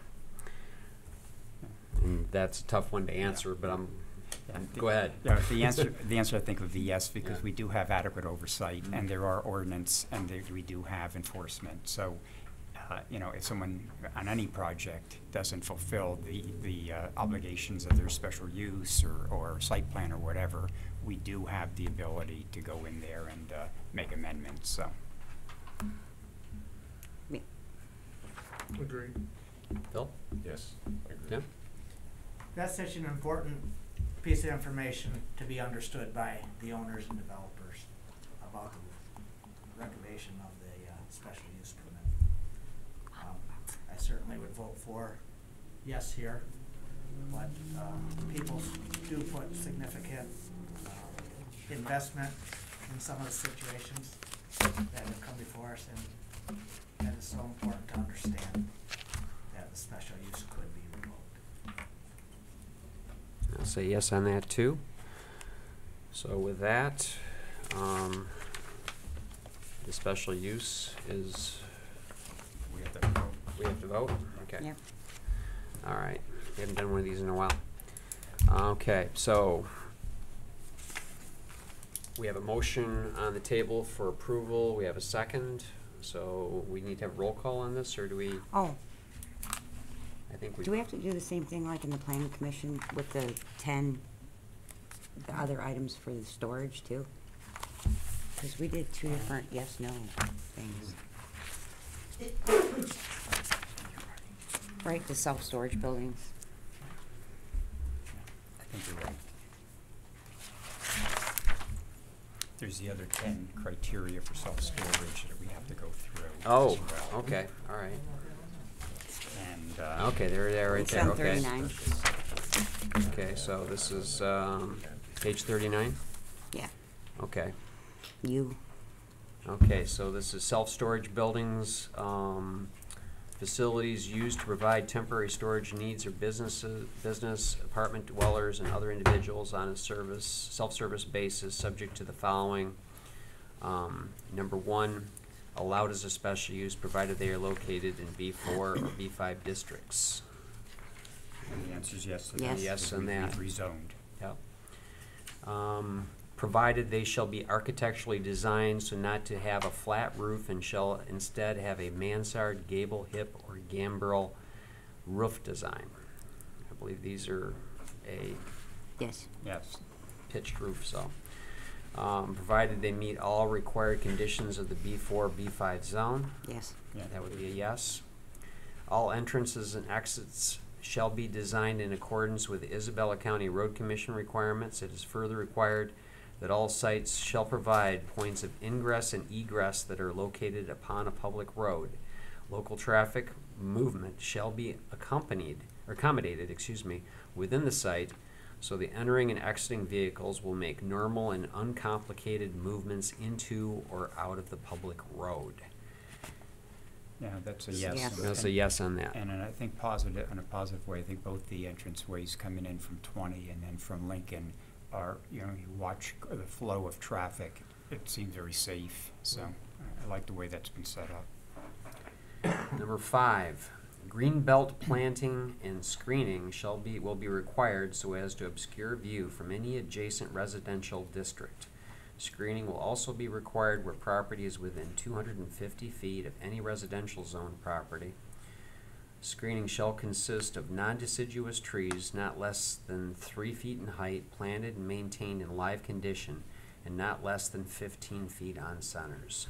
And that's a tough one to answer, but go ahead. Yeah, the answer I think would be yes, because Yeah. we do have adequate oversight, and there are ordinance, and we do have enforcement. So, you know, if someone on any project doesn't fulfill the obligations of their special use or site plan or whatever, we do have the ability to go in there and make amendments. So, Agree. Phil? Yes. Agreed. Tim? That's such an important piece of information to be understood by the owners and developers about the reclamation of the special use permit. I certainly would vote for yes here, but people do put significant investment in some of the situations that have come before us, and that is so important to understand that the special use could be revoked. I'll say yes on that too. So with that, the special use is, we have to vote. we have to vote? Okay. Yep. All right. We haven't done one of these in a while. Okay, so we have a motion on the table for approval. We have a second. So we need to have roll call on this, or do we? Oh, I think we. do we have to do the same thing like in the planning commission with the 10, the other items for the storage too? Because we did 2 different yes/no things. Right, the self-storage buildings. I think you're right. There's the other 10 criteria for self-storage that we have to go through. Oh, as well. okay, all right. And, Okay, there, right It's there, on okay. 39. Okay, so this is, page 39? Yeah. Okay. You. Okay, so this is self-storage buildings, facilities used to provide temporary storage needs or business, apartment dwellers, and other individuals on a self-service basis, subject to the following. Number 1, allowed as a special use, provided they are located in B4 or B5 districts. And the answer is yes to that. Yes. Yes because on that. we've rezoned. Yep. Provided they shall be architecturally designed so not to have a flat roof and shall instead have a mansard, gable, hip, or gambrel roof design. I believe these are a Yes. Yes. pitched roof, so. Provided they meet all required conditions of the B4, B5 zone. Yes. Yeah. That would be a yes. All entrances and exits shall be designed in accordance with the Isabella County Road Commission requirements. It is further required that all sites shall provide points of ingress and egress that are located upon a public road. Local traffic movement shall be accommodated, within the site, so the entering and exiting vehicles will make normal and uncomplicated movements into or out of the public road. Yeah, that's a yes. Yes. That's a yes on that. And I think positive, in a positive way, I think both the entrance ways coming in from 20 and then from Lincoln are, you know, you watch the flow of traffic, it seems very safe. So I like the way that's been set up. Number 5, green belt planting and screening will be required so as to obscure view from any adjacent residential district. Screening will also be required where property is within 250 feet of any residential zone property. Screening shall consist of non-deciduous trees not less than 3 feet in height, planted and maintained in live condition, and not less than 15 feet on centers.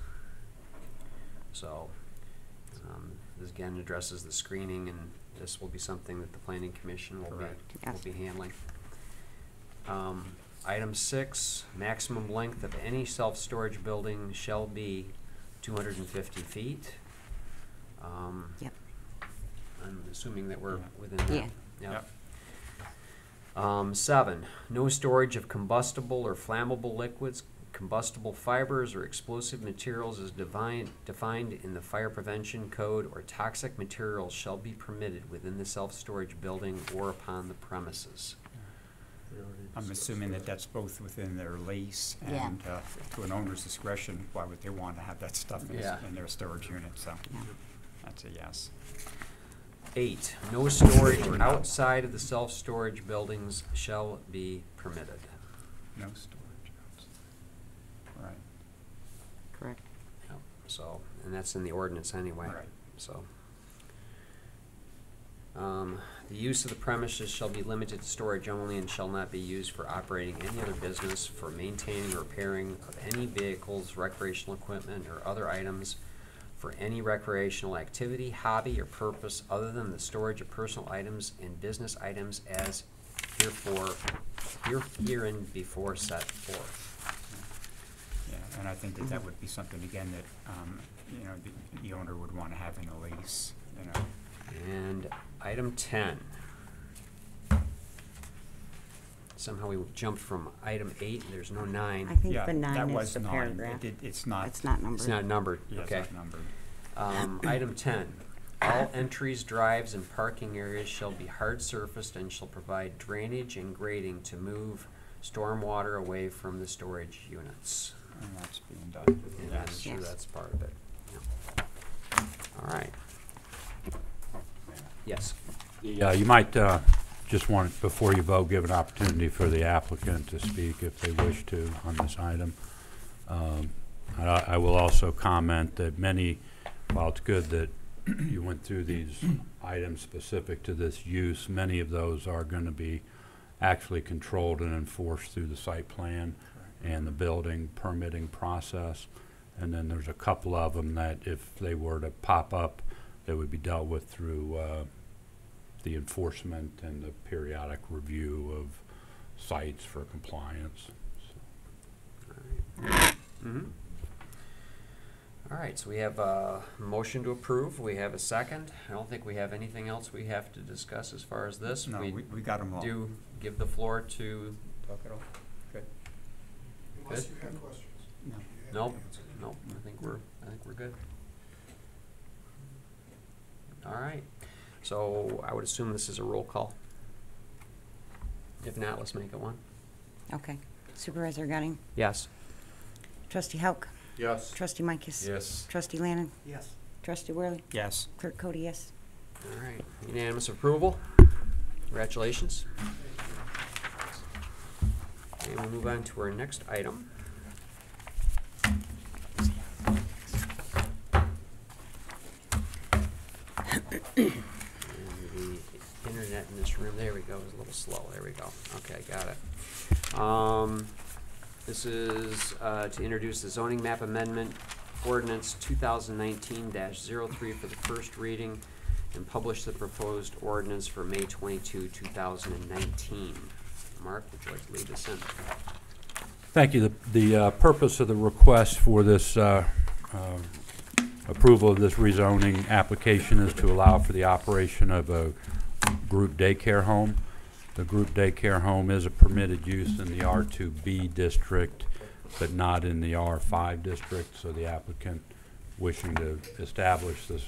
So, this again addresses the screening, and this will be something that the Planning Commission will Yes. be handling. Item 6, maximum length of any self-storage building shall be 250 feet. Yep. I'm assuming that we're Yeah. within that. Yeah. Yep. 7, no storage of combustible or flammable liquids, combustible fibers, or explosive materials as defined in the Fire Prevention Code, or toxic materials shall be permitted within the self-storage building or upon the premises. We already I'm discussed assuming that that's both within their lease Yeah. and to an owner's discretion, why would they want to have that stuff Yeah. in their storage unit, so Yeah. that's a yes. 8, no storage outside of the self-storage buildings shall be permitted. No storage outside. Right, Correct. Yep. So, and that's in the ordinance anyway. right. So, the use of the premises shall be limited to storage only and shall not be used for operating any other business, for maintaining or repairing of any vehicles, recreational equipment, or other items for any recreational activity, hobby, or purpose other than the storage of personal items and business items as herein before set forth. Yeah, and I think that that would be something, again, that, you know, the owner would want to have in a lease, you know. And item 10. Somehow we jumped from item 8, there's no 9. I think Yeah, the that 9 is was the 9. paragraph. It's not. It's not numbered. It's not numbered, Yeah, it's okay. not numbered. Item 10, all entries, drives, and parking areas shall be hard surfaced and shall provide drainage and grading to move stormwater away from the storage units. And that's being done. And I'm Yes. sure Yes. that's part of it. Yeah. All right. Yes. Yeah, you might just want, before you vote, give an opportunity for the applicant to speak if they wish to on this item. I will also comment that many, while it's good that you went through these items specific to this use, many of those are going to be actually controlled and enforced through the site plan and the building permitting process. And then there's a couple of them that if they were to pop up, they would be dealt with through the enforcement and the periodic review of sites for compliance. Mm-hmm. All right, so we have a motion to approve. We have a second. I don't think we have anything else we have to discuss as far as this. No, we got them all. Do give the floor to, Talk it all. Good. Unless you have questions. No. nope, nope, I think we're good. All right, so I would assume this is a roll call. If not, let's make it one. Okay. Supervisor Gunning? Yes. Trustee Hauk? Yes. Trustee Micus? Yes. Trustee Lannan? Yes. Trustee Worley? Yes. Clerk Cody, yes. All right, unanimous approval. Congratulations. And we'll move on to our next item. And the internet in this room, there we go, is a little slow, there we go. Okay, got it. This is to introduce the zoning map amendment ordinance 2019-03 for the first reading and publish the proposed ordinance for May 22, 2019. Mark, would you like to lead us in? Thank you. The purpose of the request for this approval of this rezoning application is to allow for the operation of a group daycare home. The group daycare home is a permitted use in the R2B district, but not in the R5 district, so the applicant wishing to establish this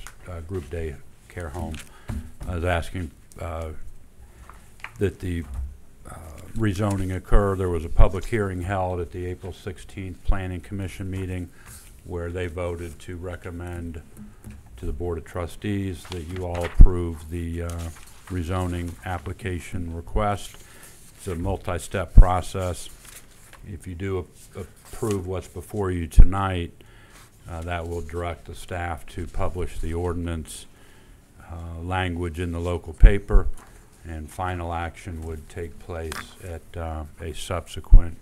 group daycare home is asking that the rezoning occur. There was a public hearing held at the April 16th Planning Commission meeting where they voted to recommend to the Board of Trustees that you all approve the rezoning application request. It's a multi-step process. if you do approve what's before you tonight, that will direct the staff to publish the ordinance language in the local paper, and final action would take place at a subsequent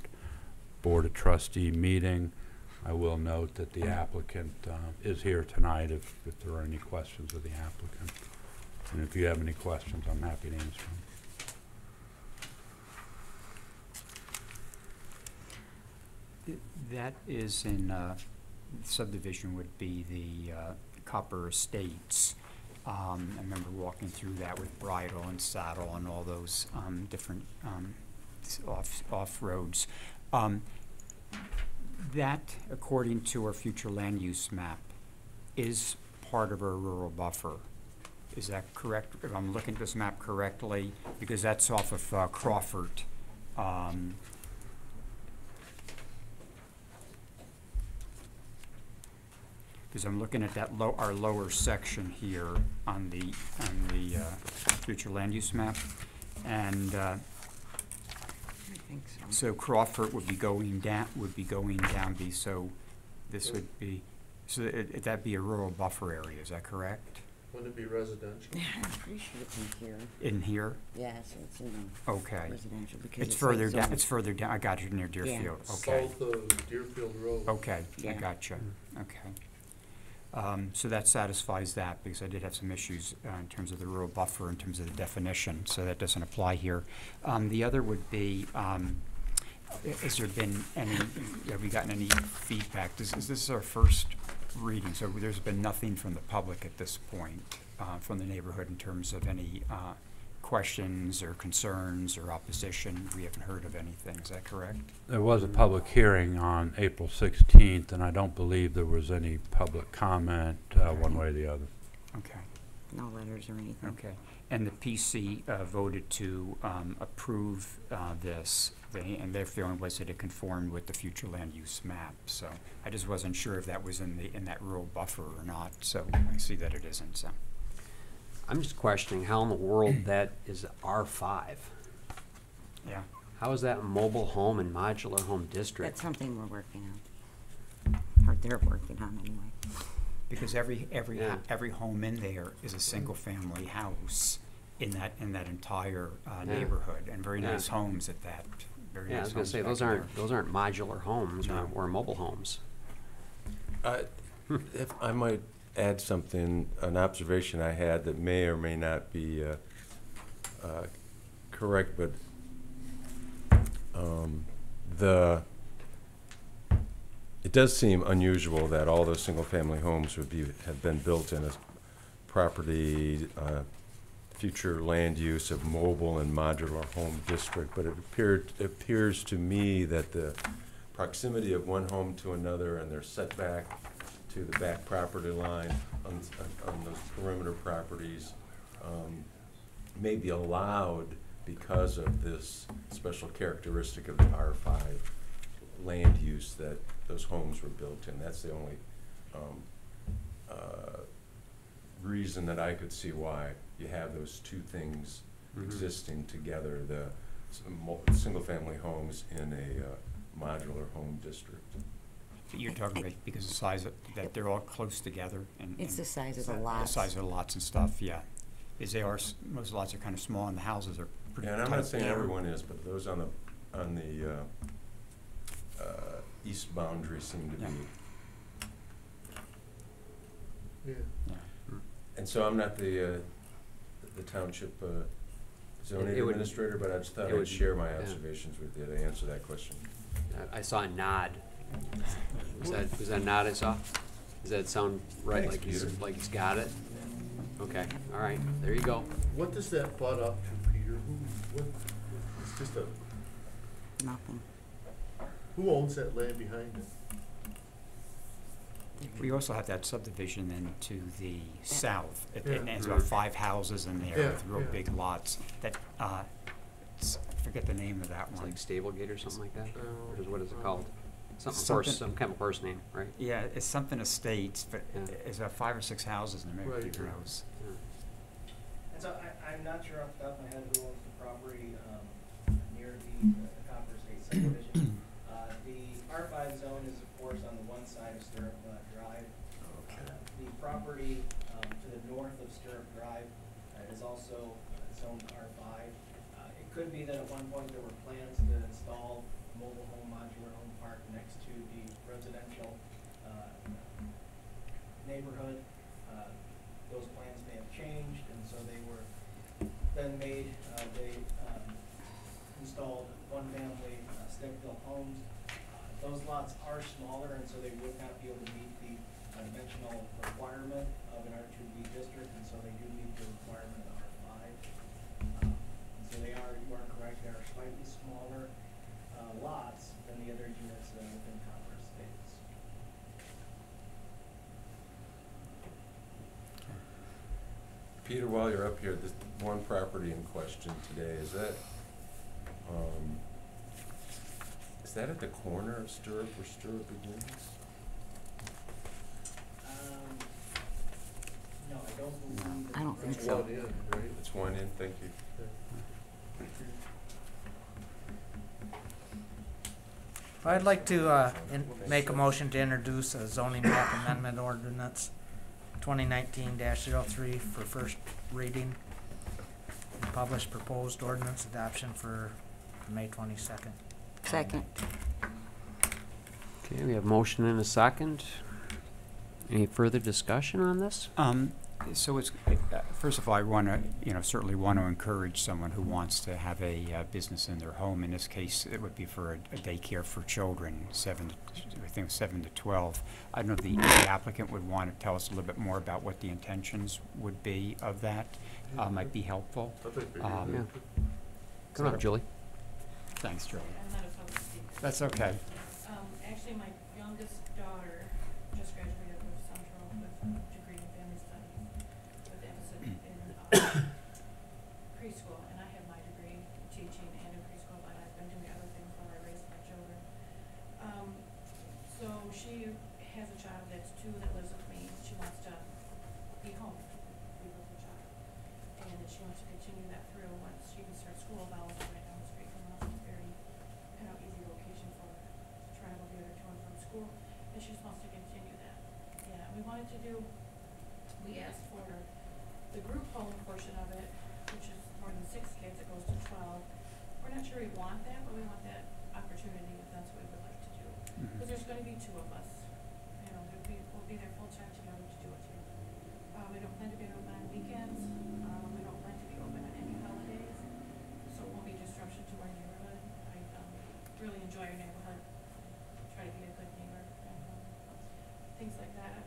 Board of Trustee meeting. I will note that the applicant is here tonight if there are any questions of the applicant. And if you have any questions, I'm happy to answer them. That is in, subdivision would be the Copper Estates. I remember walking through that with Bridle and Saddle and all those different off-roads. That, according to our future land use map, is part of our rural buffer. Is that correct? If I'm looking at this map correctly, because that's off of Crawford. Because I'm looking at that our lower section here on the future land use map, and I think so. so Crawford would be going down. So this would be that'd be a rural buffer area. Is that correct? Wouldn't it be residential? Yeah, I'm pretty sure it's in here. In here? Yeah, so it's in Okay. residential because It's further like down. zone. It's further down. I got you near Deerfield. Okay. South of Deerfield Road. Okay. I Yeah. gotcha. Okay. So that satisfies that, because I did have some issues in terms of the rural buffer, in terms of the definition, so that doesn't apply here. The other would be, has there been any, have we gotten any feedback? Is this our first reading? So there's been nothing from the public at this point, from the neighborhood, in terms of any questions or concerns or opposition? We haven't heard of anything, is that correct? There was a public hearing on April 16th, and I don't believe there was any public comment one way or the other. Okay. No letters or anything. Okay, and the PC voted to approve this, and their feeling was that it conformed with the future land use map. So I just wasn't sure if that was in that rural buffer or not. So I see that it isn't. So I'm just questioning how in the world that is R5. yeah, How is that a mobile home and modular home district? That's something we're working on. Or they're working on anyway. because every Yeah. home in there is a single family house in that entire Yeah. neighborhood, and very Yeah. nice homes at that. Very Yeah, I nice was gonna homes say, back those aren't modular homes No. or mobile homes. If I might add something, an observation I had that may or may not be correct, but it does seem unusual that all those single-family homes have been built in a property future land use of mobile and modular home district, but it appears to me that the proximity of one home to another and their setback to the back property line on those perimeter properties may be allowed because of this special characteristic of the R5 land use that those homes were built in. That's the only reason that I could see why you have those two things existing together, the single-family homes in a modular home district. You're talking about because the size of, that they're all close together, and It's the size of the the lots. size of the lots and stuff. Yeah, is they are most lots are kind of small, and the houses are pretty Yeah, and I'm tight. not saying Yeah. everyone is, but those on the east boundary seem to Yeah. be. Yeah. Yeah. And so I'm not the township zoning It would- administrator, but I just thought it I'd would- share my yeah. observations with you to answer that question. I saw a nod. Was that a nod I saw? Does that sound right, Thanks, Peter. like he's got it? Okay, all right, there you go. What does that butt up to, Peter? It's just Nothing. who owns that land behind it? We also have that subdivision then to the south. It Yeah. has about 5 houses in there Yeah, with real yeah. big lots. That I forget the name of that It's one. like Stablegate or something like that? Or what is it Oh. called? Some Something- kind of horse name, right? Yeah, it's something estates, but Yeah. it's about 5 or 6 houses in there. Maybe Right. Peter knows. And so I'm not sure off the top of my head who owns the property near the Copper State subdivision. property to the north of Stirrup Drive is also zoned R5. It could be that at one point there were plans to install a mobile home modular home park next to the residential neighborhood. Those plans may have changed, and so they were then made, they installed one-family stick-built homes. Those lots are smaller, and so they would not be able to meet the dimensional requirement of an R2B district, and so they do meet the requirement of R5. And so they are, you are correct, they are slightly smaller lots than the other units within Commerce Estates. Peter, while you're up here, this one property in question today, is that at the corner of Stirrup where Stirrup begins? No, I don't believe. I don't think It's so. one in, right? It's one in, thank you. I'd like to make a motion to introduce a zoning map amendment ordinance 2019-03 for first reading. And publish proposed ordinance adoption for May 22nd. Second. Okay, we have motion and a second. Any further discussion on this? So it's, first of all, I want to, certainly want to encourage someone who wants to have a business in their home. In this case, it would be for a daycare for children, 7 to 12. I don't know if the applicant would want to tell us a little bit more about what the intentions would be of that. Might be helpful. I think we do. Yeah. Come on, Julie. Thanks, Julie. I'm not a public speaker. That's okay. Actually, my youngest daughter just graduated with Central with a degree in family studies with emphasis in preschool, and I have my degree in teaching and in preschool, but I've been doing other things while I raise my children. So she has a child that's 2 that lives with me. She wants to be home, be with the child, and she wants to continue that through once she can start school. Vowels right down the street from us. It's very kind of easy location for her to travel the other to and from school, and she just wants to continue that. Yeah, we wanted to do, we asked for the group home portion of it, which is more than 6 kids, it goes to 12. We're not sure we want that, but we want that opportunity if that's what we would like to do. Because there's going to be 2 of us. We'll be there full time together to do it too. We don't plan to be open on weekends. We don't plan to be open on any holidays, so it won't be disruption to our neighborhood. I really enjoy our neighborhood. Try to be a good neighbor and things like that.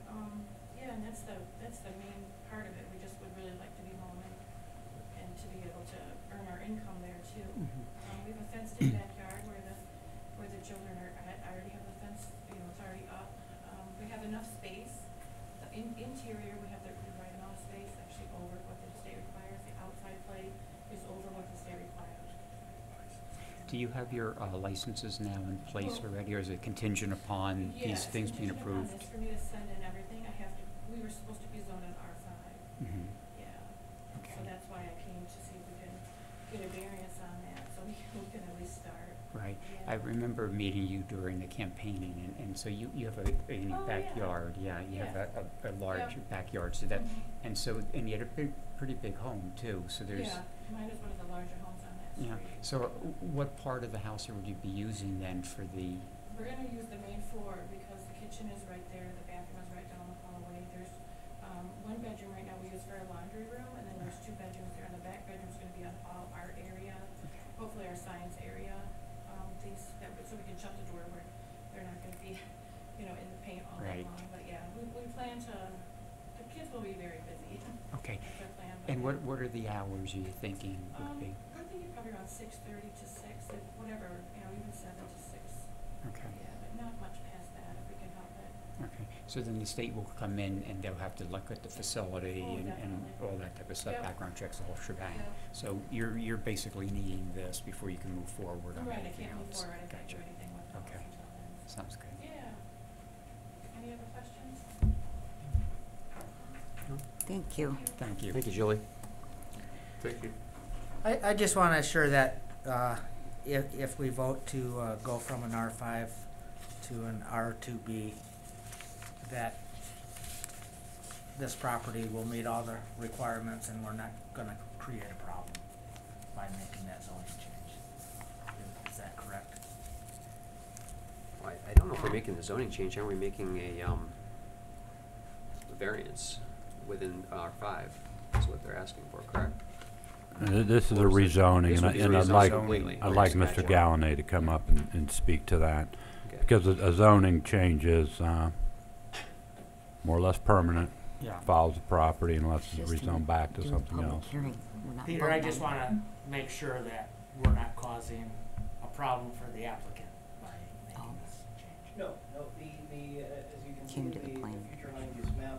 Yeah, and that's the main part of it. We just would really like to be home and to be able to earn our income there too. We have a fenced-in backyard where the children are. I already have the fence. It's already up. We have enough space. The interior, we have the right amount of space, actually over what the state requires. The outside play is over what the state requires. Do you have your licenses now in place already, or is it contingent upon these things being approved? It's for me to send in everything. We were supposed to be zoned on R5. Yeah. Okay. So that's why I came to see if we can get a variance on that, so we can at least start. Right. Yeah. I remember meeting you during the campaigning, and so you have a Oh, backyard. Yeah, you have a large Yep. backyard. So that, and you had a pretty big home too. So there's. Yeah, mine is one of the larger homes on that street. Yeah. So what part of the house would you be using then for the? We're gonna use the main floor because the kitchen is right there, the bathroom is right down the hallway. There's, 1 bedroom right now we use for a laundry room, and then there's 2 bedrooms there. And the back bedroom's gonna be an all art area, hopefully our science area, so we can shut the door where they're not gonna be, in the paint all night Right. long. But yeah, we plan to, the kids will be very busy. Okay. That's our plan. But And yeah. what are the hours are you thinking would be? I'm thinking probably around 6:30 to 6, if whatever, even 7 to 6. Okay. Yeah, but not much past that if we can help it. Okay. So then the state will come in and they'll have to look at the facility Oh, and definitely. all that type of stuff, Yep. background checks, the whole shebang. Yep. So you're basically needing this before you can move forward on Right, I anything can't move else. forward, I can't do Gotcha. anything with the house Okay. until then. Sounds good. Yeah. Any other questions? Thank you. Thank you. Thank you, Julie. Thank you. I just want to assure that if we vote to go from an R5 to an R2B, that this property will meet all the requirements and we're not gonna create a problem by making that zoning change. Is that correct? I don't know if we're making the zoning change, aren't we making a variance within R5? That's what they're asking for, correct? This is a Or is it- rezoning, this and would be I'd rezoned like, completely. I'd like Gotcha. Mr. Galladay to come up and speak to that. Okay. Because a zoning change is more or less permanent, Yeah. follows the property unless it's Just rezoned back to do a something public else. hearing. We're not Peter, I voting just on it. wanna make sure that we're not causing a problem for the applicant by Oh. making this change. No, as you can see, Came to the the plan. future land use map,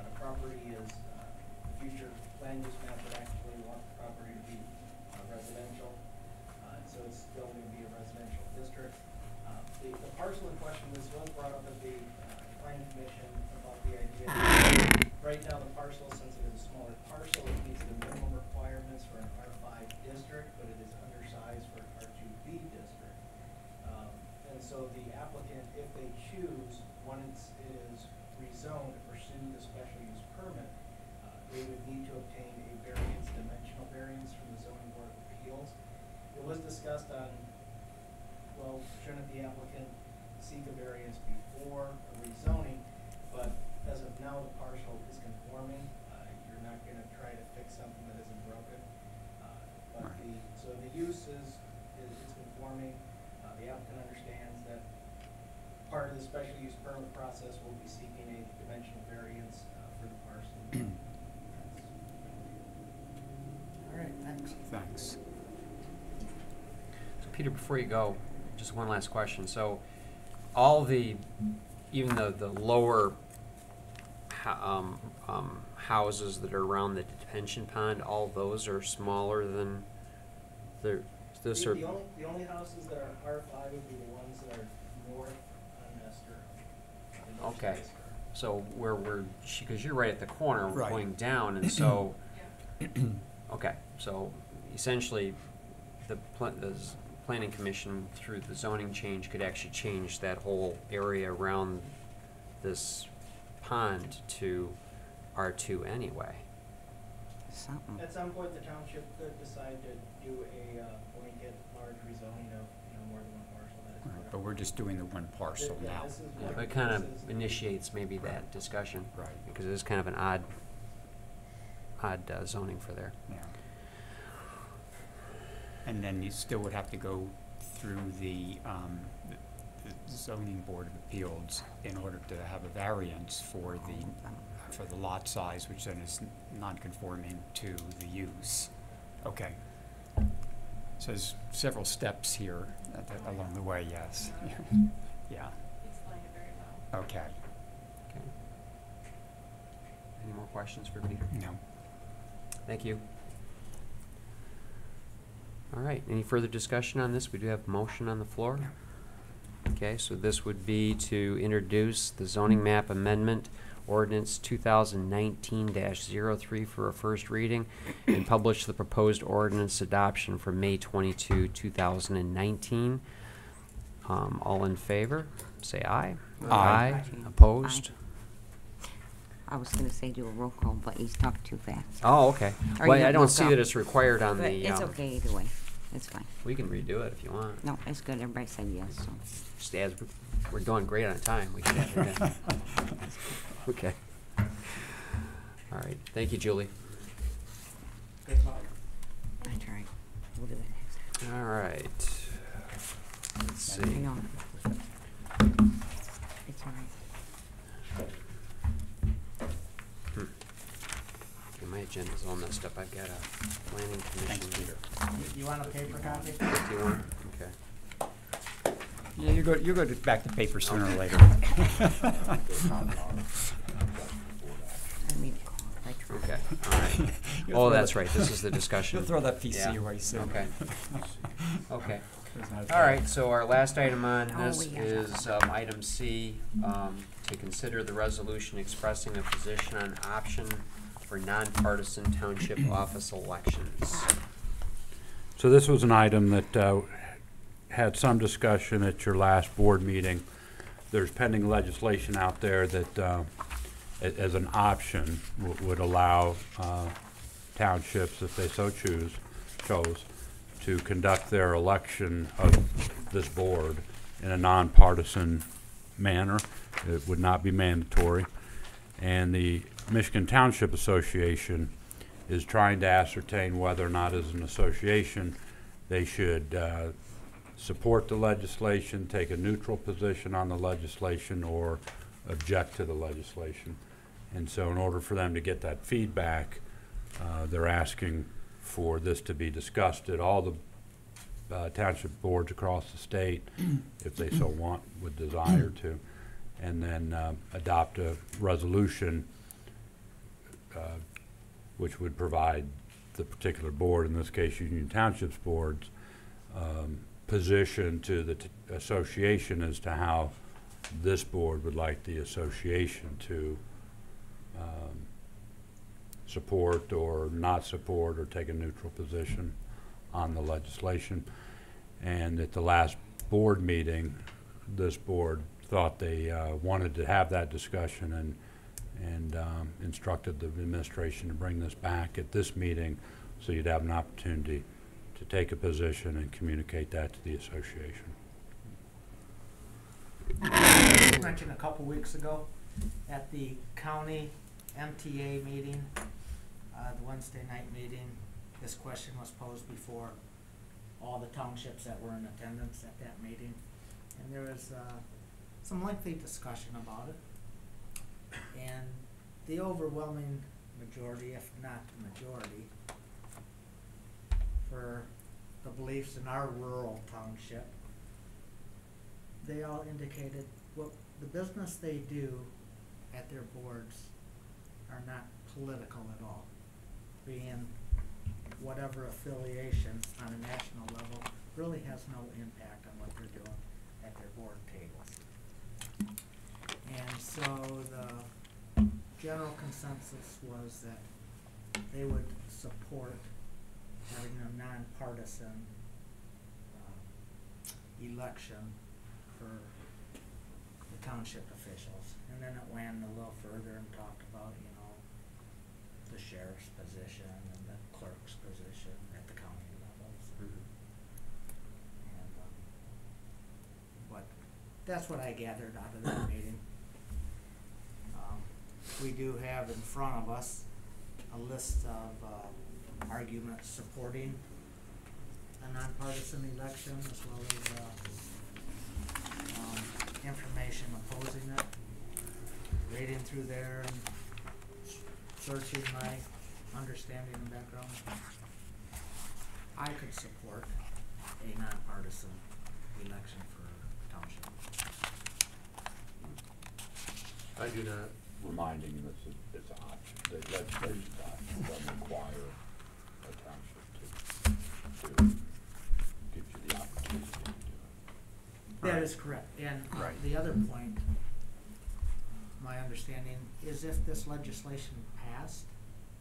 the property is, the future land use map would actually want the property to be residential. So it's still gonna be a residential district. The parcel in question, this was brought up at the planning commission about the idea that right now the parcel, since it is a smaller parcel, it meets the minimum requirements for an R5 district, but it is undersized for an R2B district. And so the applicant, if they choose, once it is rezoned to pursue the special use permit, they would need to obtain a variance, dimensional variance from the zoning board of appeals. It was discussed on, well, shouldn't the applicant seek a variance before a rezoning? But as of now, the parcel is conforming. You're not gonna try to fix something that isn't broken. But so the use is conforming. The applicant understands that part of the special use permit process will be seeking a dimensional variance for the parcel. All right, thanks. Thanks. So Peter, before you go, just one last question. So all the, even the lower houses that are around the detention pond, all those are smaller than the, this or? The only houses that are R5 would be the ones that are north on Nestor. the north Okay. Nestor. So where we're, because you're right at the corner, we're Right. going down, and so, Yeah. okay, so essentially, the planning commission through the zoning change could actually change that whole area around this pond to R2 anyway. Something. At some point, the township could decide to do a blanket large rezoning of, more than one parcel. That is Right, correct. but we're just doing the one parcel Yeah, now. this is Yeah, what- but it kind this of is- initiates maybe that discussion, Right, because it is kind of an odd zoning for there. yeah. And then you still would have to go through the zoning board of appeals in order to have a variance for the lot size, which then is non-conforming to the use. Okay. So there's several steps here along the way, yes. Yeah, Explained it very well. okay. Okay. Any more questions for Peter? No. Thank you. All right, any further discussion on this? We do have a motion on the floor. Okay, so this would be to introduce the zoning map amendment ordinance 2019-03 for a first reading and publish the proposed ordinance adoption for May 22, 2019. All in favor, say aye. Aye. Opposed? I was gonna say do a roll call, but he's talked too fast. Oh, okay. Or Well, you I have don't roll see call. that it's required on But the, it's okay either way. It's fine. we can redo it if you want. No, it's good. Everybody said yes, so. Just as we're doing great on time, we can have it in. Okay. All right, thank you, Julie. Good luck. That's right. We'll do it next All right. Let's see. time. Hang on. It's all right. Okay, my agenda's all messed up. I've got a planning commission. Thanks, Peter. You want a paper copy? Do you want? Okay. Yeah, you're going back to paper sooner or later. I made a call. I tried. Okay, all right. You'll Oh, throw that's the- right, this is the discussion. You'll throw that PC Yeah. away soon. Okay. Okay. Okay. All right, so our last item on Oh, this we got is item C, to consider the resolution expressing a position on option for nonpartisan township office elections. So this was an item that had some discussion at your last board meeting. There's pending legislation out there that as an option, would allow townships, if they so chose, to conduct their election of this board in a nonpartisan manner. It would not be mandatory. And the Michigan Township Association is trying to ascertain whether or not, as an association, they should support the legislation, take a neutral position on the legislation, or object to the legislation. And so in order for them to get that feedback, they're asking for this to be discussed at all the township boards across the state, if they so would desire to, and then adopt a resolution which would provide the particular board, in this case Union Township's board's, position to the association as to how this board would like the association to support or not support or take a neutral position on the legislation. And at the last board meeting, this board thought they wanted to have that discussion and instructed the administration to bring this back at this meeting so you'd have an opportunity to take a position and communicate that to the association. I mentioned a couple weeks ago at the county MTA meeting, the Wednesday night meeting, this question was posed before all the townships that were in attendance at that meeting. And there was some lengthy discussion about it. And the overwhelming majority, if not the majority, for the beliefs in our rural township, they all indicated what the business they do at their boards are not political at all, being whatever affiliations on a national level really has no impact on what they're doing at their board tables. And so the general consensus was that they would support having a nonpartisan election for the township officials. And then it went a little further and talked about, you know, the sheriff's position and the clerk's position at the county levels. And, but that's what I gathered out of that meeting. We do have in front of us a list of arguments supporting a nonpartisan election, as well as information opposing it. Reading through there and searching my understanding and background, I could support a nonpartisan election for township. I do not. Reminding them it's an option. The legislation's option doesn't require a township to give you the opportunity to do it. That is correct. And the other point, my understanding, is if this legislation passed,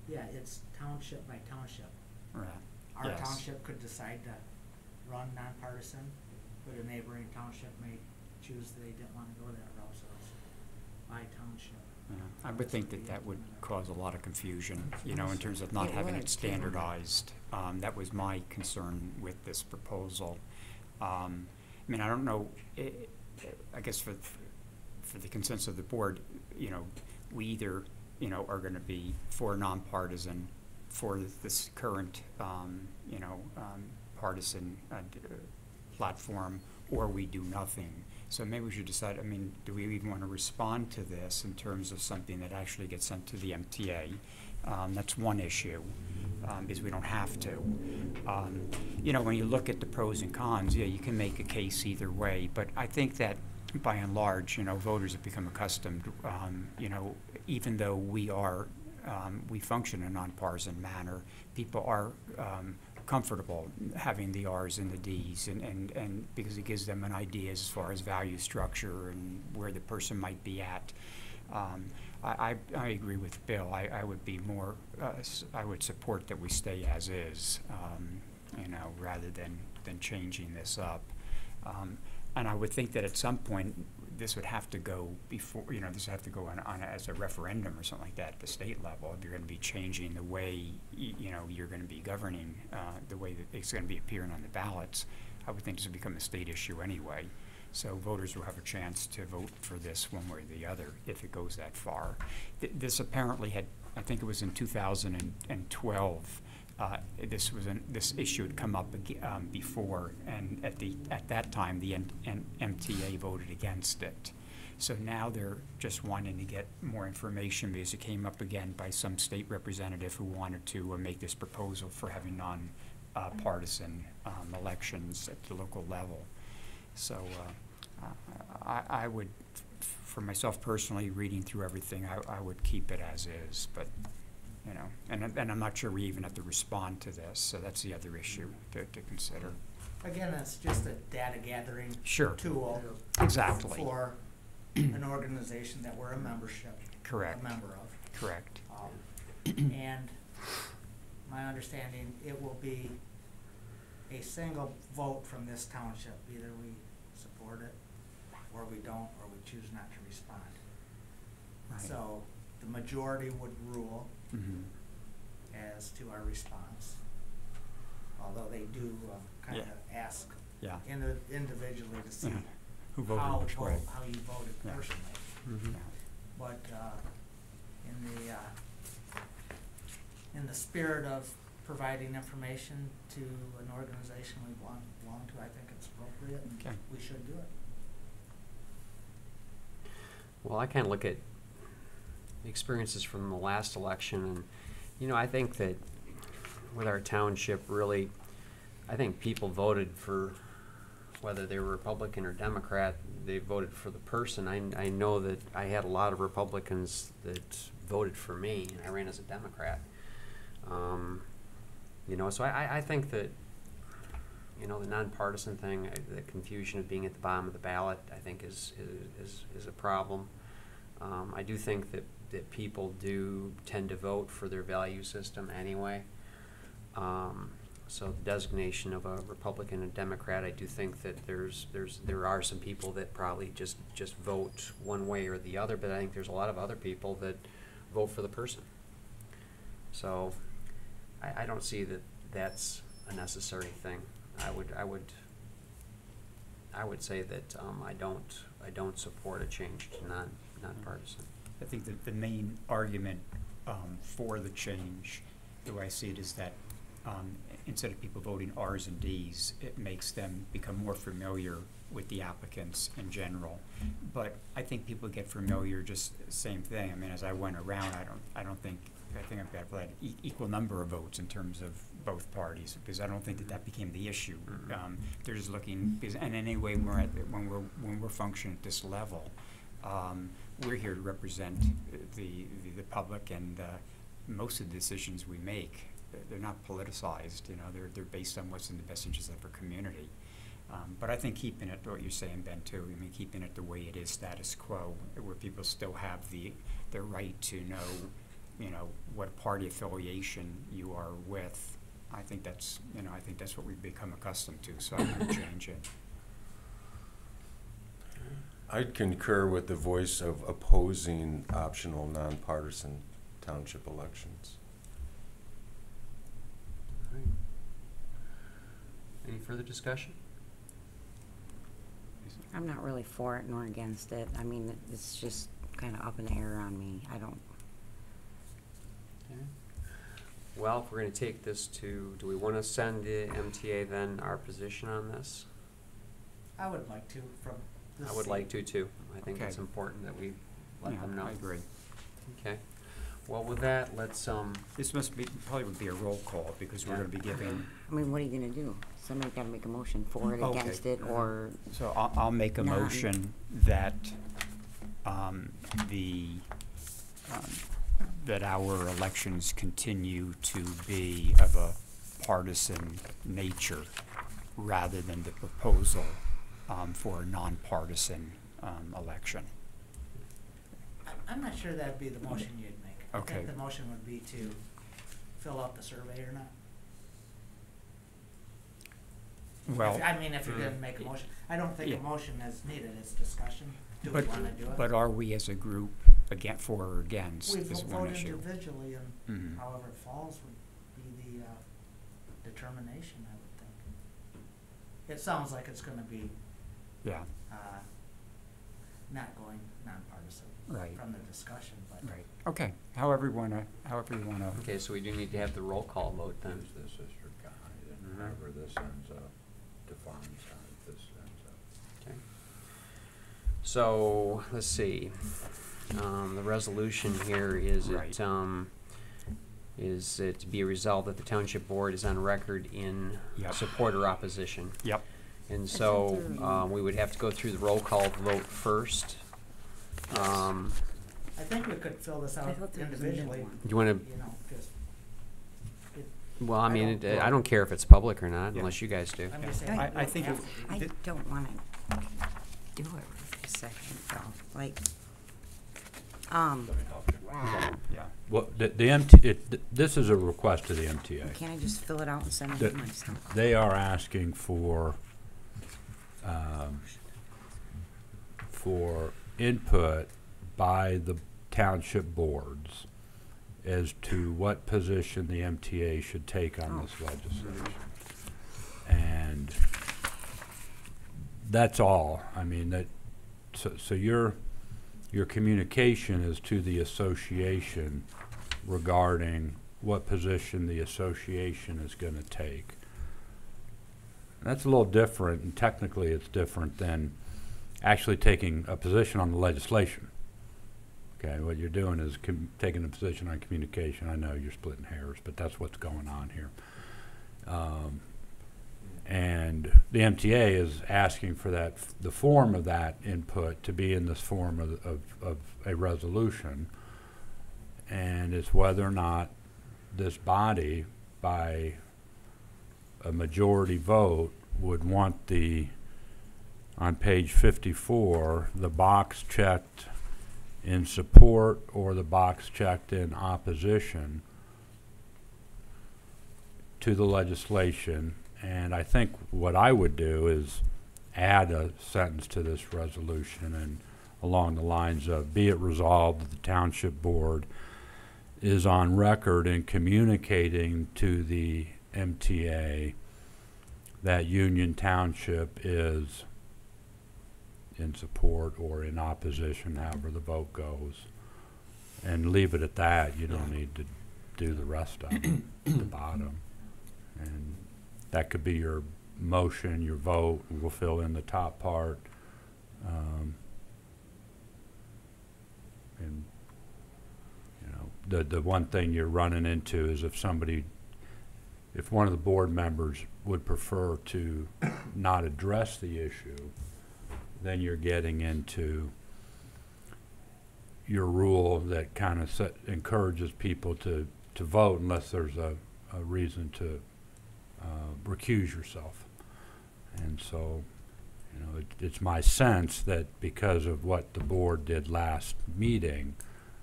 yeah, it's township by township. Right. Our Yes. township could decide to run nonpartisan, but a neighboring township may choose they didn't want to go that route, so it's by township. Yeah, I would think that that would cause a lot of confusion, you know, in terms of not It having would, it too. standardized. That was my concern with this proposal. I mean, I don't know, I guess for the consensus of the board, you know, we either, you know, are gonna be for nonpartisan for this current, you know, partisan platform, or we do nothing. So maybe we should decide, I mean, do we even want to respond to this in terms of something that actually gets sent to the MTA? That's one issue, because we don't have to. You know, when you look at the pros and cons, yeah, you can make a case either way, but I think that by and large, you know, voters have become accustomed, you know, even though we are, we function in a nonpartisan manner, people are comfortable having the R's and the D's, and because it gives them an idea as far as value structure and where the person might be at. I agree with Bill. I would be more, I would support that we stay as is, you know, rather than changing this up. And I would think that at some point this would have to go before, this would have to go on as a referendum or something like that at the state level. If you're going to be changing the way, you're going to be governing, the way that it's going to be appearing on the ballots, I would think this would become a state issue anyway. So voters will have a chance to vote for this one way or the other if it goes that far. This apparently had, I think it was in 2012, this issue had come up before, and at that time the MTA voted against it. So now they're just wanting to get more information because it came up again by some state representative who wanted to make this proposal for having non-partisan elections at the local level. So I would, for myself personally, reading through everything, I would keep it as is, but. And I'm not sure we even have to respond to this, so that's the other issue to consider. Again, it's just a data gathering Sure. tool. Exactly. For an organization that we're a member of. Correct. And my understanding, it will be a single vote from this township. Either we support it, or we don't, or we choose not to respond. Right. So the majority would rule as to our response, although they do kind of ask individually to see who voted how which way. how you voted personally. But in the spirit of providing information to an organization we belong to, I think it's appropriate and we should do it. Well, I kind of look at the experiences from the last election, and I think that with our township, really, I think people voted for, whether they were Republican or Democrat, they voted for the person. I know that I had a lot of Republicans that voted for me. I ran as a Democrat. So I think that the nonpartisan thing, the confusion of being at the bottom of the ballot, I think is a problem. I do think that people do tend to vote for their value system anyway. So the designation of a Republican and Democrat, I do think that there are some people that probably just vote one way or the other, but I think there's a lot of other people that vote for the person. So I don't see that that's a necessary thing. I would say that I don't support a change to nonpartisan. I think that the main argument for the change, the way I see it, is that instead of people voting R's and D's, it makes them become more familiar with the applicants in general. But I think people get familiar just the same thing. I mean, as I went around, I think I've got equal number of votes in terms of both parties, because I don't think that became the issue. They're just looking, and anyway, when we're functioning at this level, we're here to represent the public, and most of the decisions we make, they're not politicized. They're based on what's in the best interest of our community. But I think keeping it, what you're saying, Ben, too, keeping it the way it is, status quo, where people still have the right to know, what party affiliation you are with. I think that's what we've become accustomed to, so I wouldn't change it. I'd concur with the voice of opposing optional nonpartisan township elections. All right. Any further discussion? I'm not really for it nor against it. I mean, it's just kind of up in the air on me. I don't. Okay. Well, if we're going to take this to, do we want to send the MTA then our position on this? I would like to from this I would seat. like to too. I think Okay. it's important that we let Yeah, them know. I agree. Okay. Well, with that, let's This probably would be a roll call, because we're Yeah. going to be giving. I mean, what are you gonna do? Somebody's gotta make a motion for it, Okay. against it, or, So I'll make a None. motion that that our elections continue to be of a partisan nature, rather than the proposal for a nonpartisan election. I'm not sure that'd be the motion you'd make. I Okay. think the motion would be to fill out the survey or not. Well, If you're gonna make a motion, I don't think Yeah. a motion is needed, it's discussion. Do we wanna do it? But are we as a group for or against We is one vote issue. individually, and Mhm. however it falls would be the determination, I would think. It sounds like it's gonna be, Yeah, not going nonpartisan right, from the discussion, but. right. Okay, however you wanna. Okay, so we do need to have the roll call vote then. Use this as your guide, and however this ends up defines how this ends up. Okay. So, let's see, the resolution here is Right. is it to be resolved that the township board is on record in Yep. support or opposition? Yep. And That's so, what we would have to go through the roll call vote first. I think we could fill this I out thought there was a middle individually, one. You wanna, you know, just, well, I mean, don't- I don't care if it's public or not, Yeah. unless you guys do. I'm just saying. I we don't think have it- to be. I Th- don't wanna do it right this second, though, like, Yeah. Well, this is a request to the MTA. can't I just fill it out and send it The- to myself? They are asking for input by the township boards as to what position the MTA should take on this legislation. And that's all. I mean, so your communication is to the association regarding what position the association is going to take. That's a little different, and technically it's different than actually taking a position on the legislation. Okay, what you're doing is taking a position on communication. I know you're splitting hairs, but that's what's going on here. And the MTA is asking for the form of that input to be in this form of a resolution. And it's whether or not this body, by a majority vote, would want on page 54, the box checked in support or the box checked in opposition to the legislation. And I think what I would do is add a sentence to this resolution and along the lines of, be it resolved that the township board is on record in communicating to the MTA that Union Township is in support or in opposition, however the vote goes. And leave it at that. You don't need to do the rest of it at the bottom. And that could be your motion, your vote. We'll fill in the top part. And you know, the one thing you're running into is if one of the board members would prefer to not address the issue, then you're getting into your rule that kind of encourages people to vote unless there's a reason to recuse yourself. And so, you know, it's my sense that because of what the board did last meeting,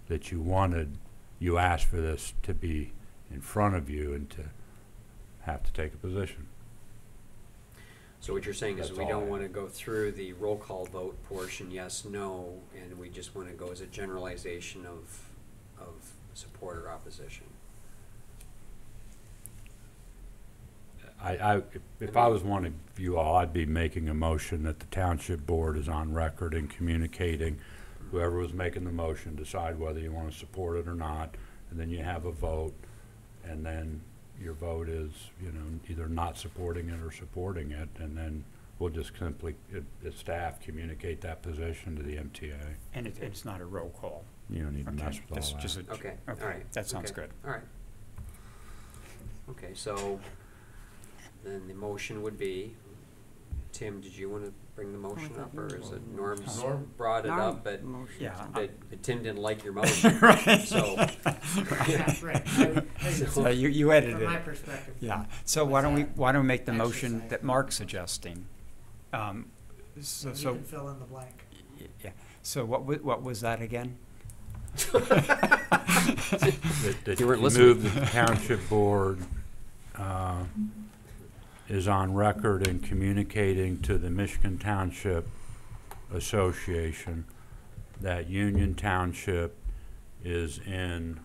that you asked for this to be in front of you and to have to take a position. So what you're saying is That's we all I don't have. want to go through the roll call vote portion, yes, no, and we just want to go as a generalization of support or opposition. If I was one of you all, I'd be making a motion that the township board is on record in communicating. Whoever was making the motion, decide whether you want to support it or not, and then you have a vote, and then your vote is, you know, either not supporting it or supporting it, and then we'll just simply, as staff, communicate that position to the MTA. And it's not a roll call. You don't need to mess Okay, with that's all just that. a- Okay, Okay, all right. that sounds okay, good. All right. Okay, so then the motion would be, Tim, did you want to bring the motion thought up, you or were is it going Norm's Norm? brought it Norm up, but motions Yeah, on- but Tim didn't like your motion, Right. so. Yeah, right. So you edited From my it. perspective. Yeah, so why don't we make the Exercise. motion that Mark's suggesting? You So, can fill in the blank. yeah, so what was that again? That You weren't move listening. the township board is on record in communicating to the Michigan Township Association that Union Township is in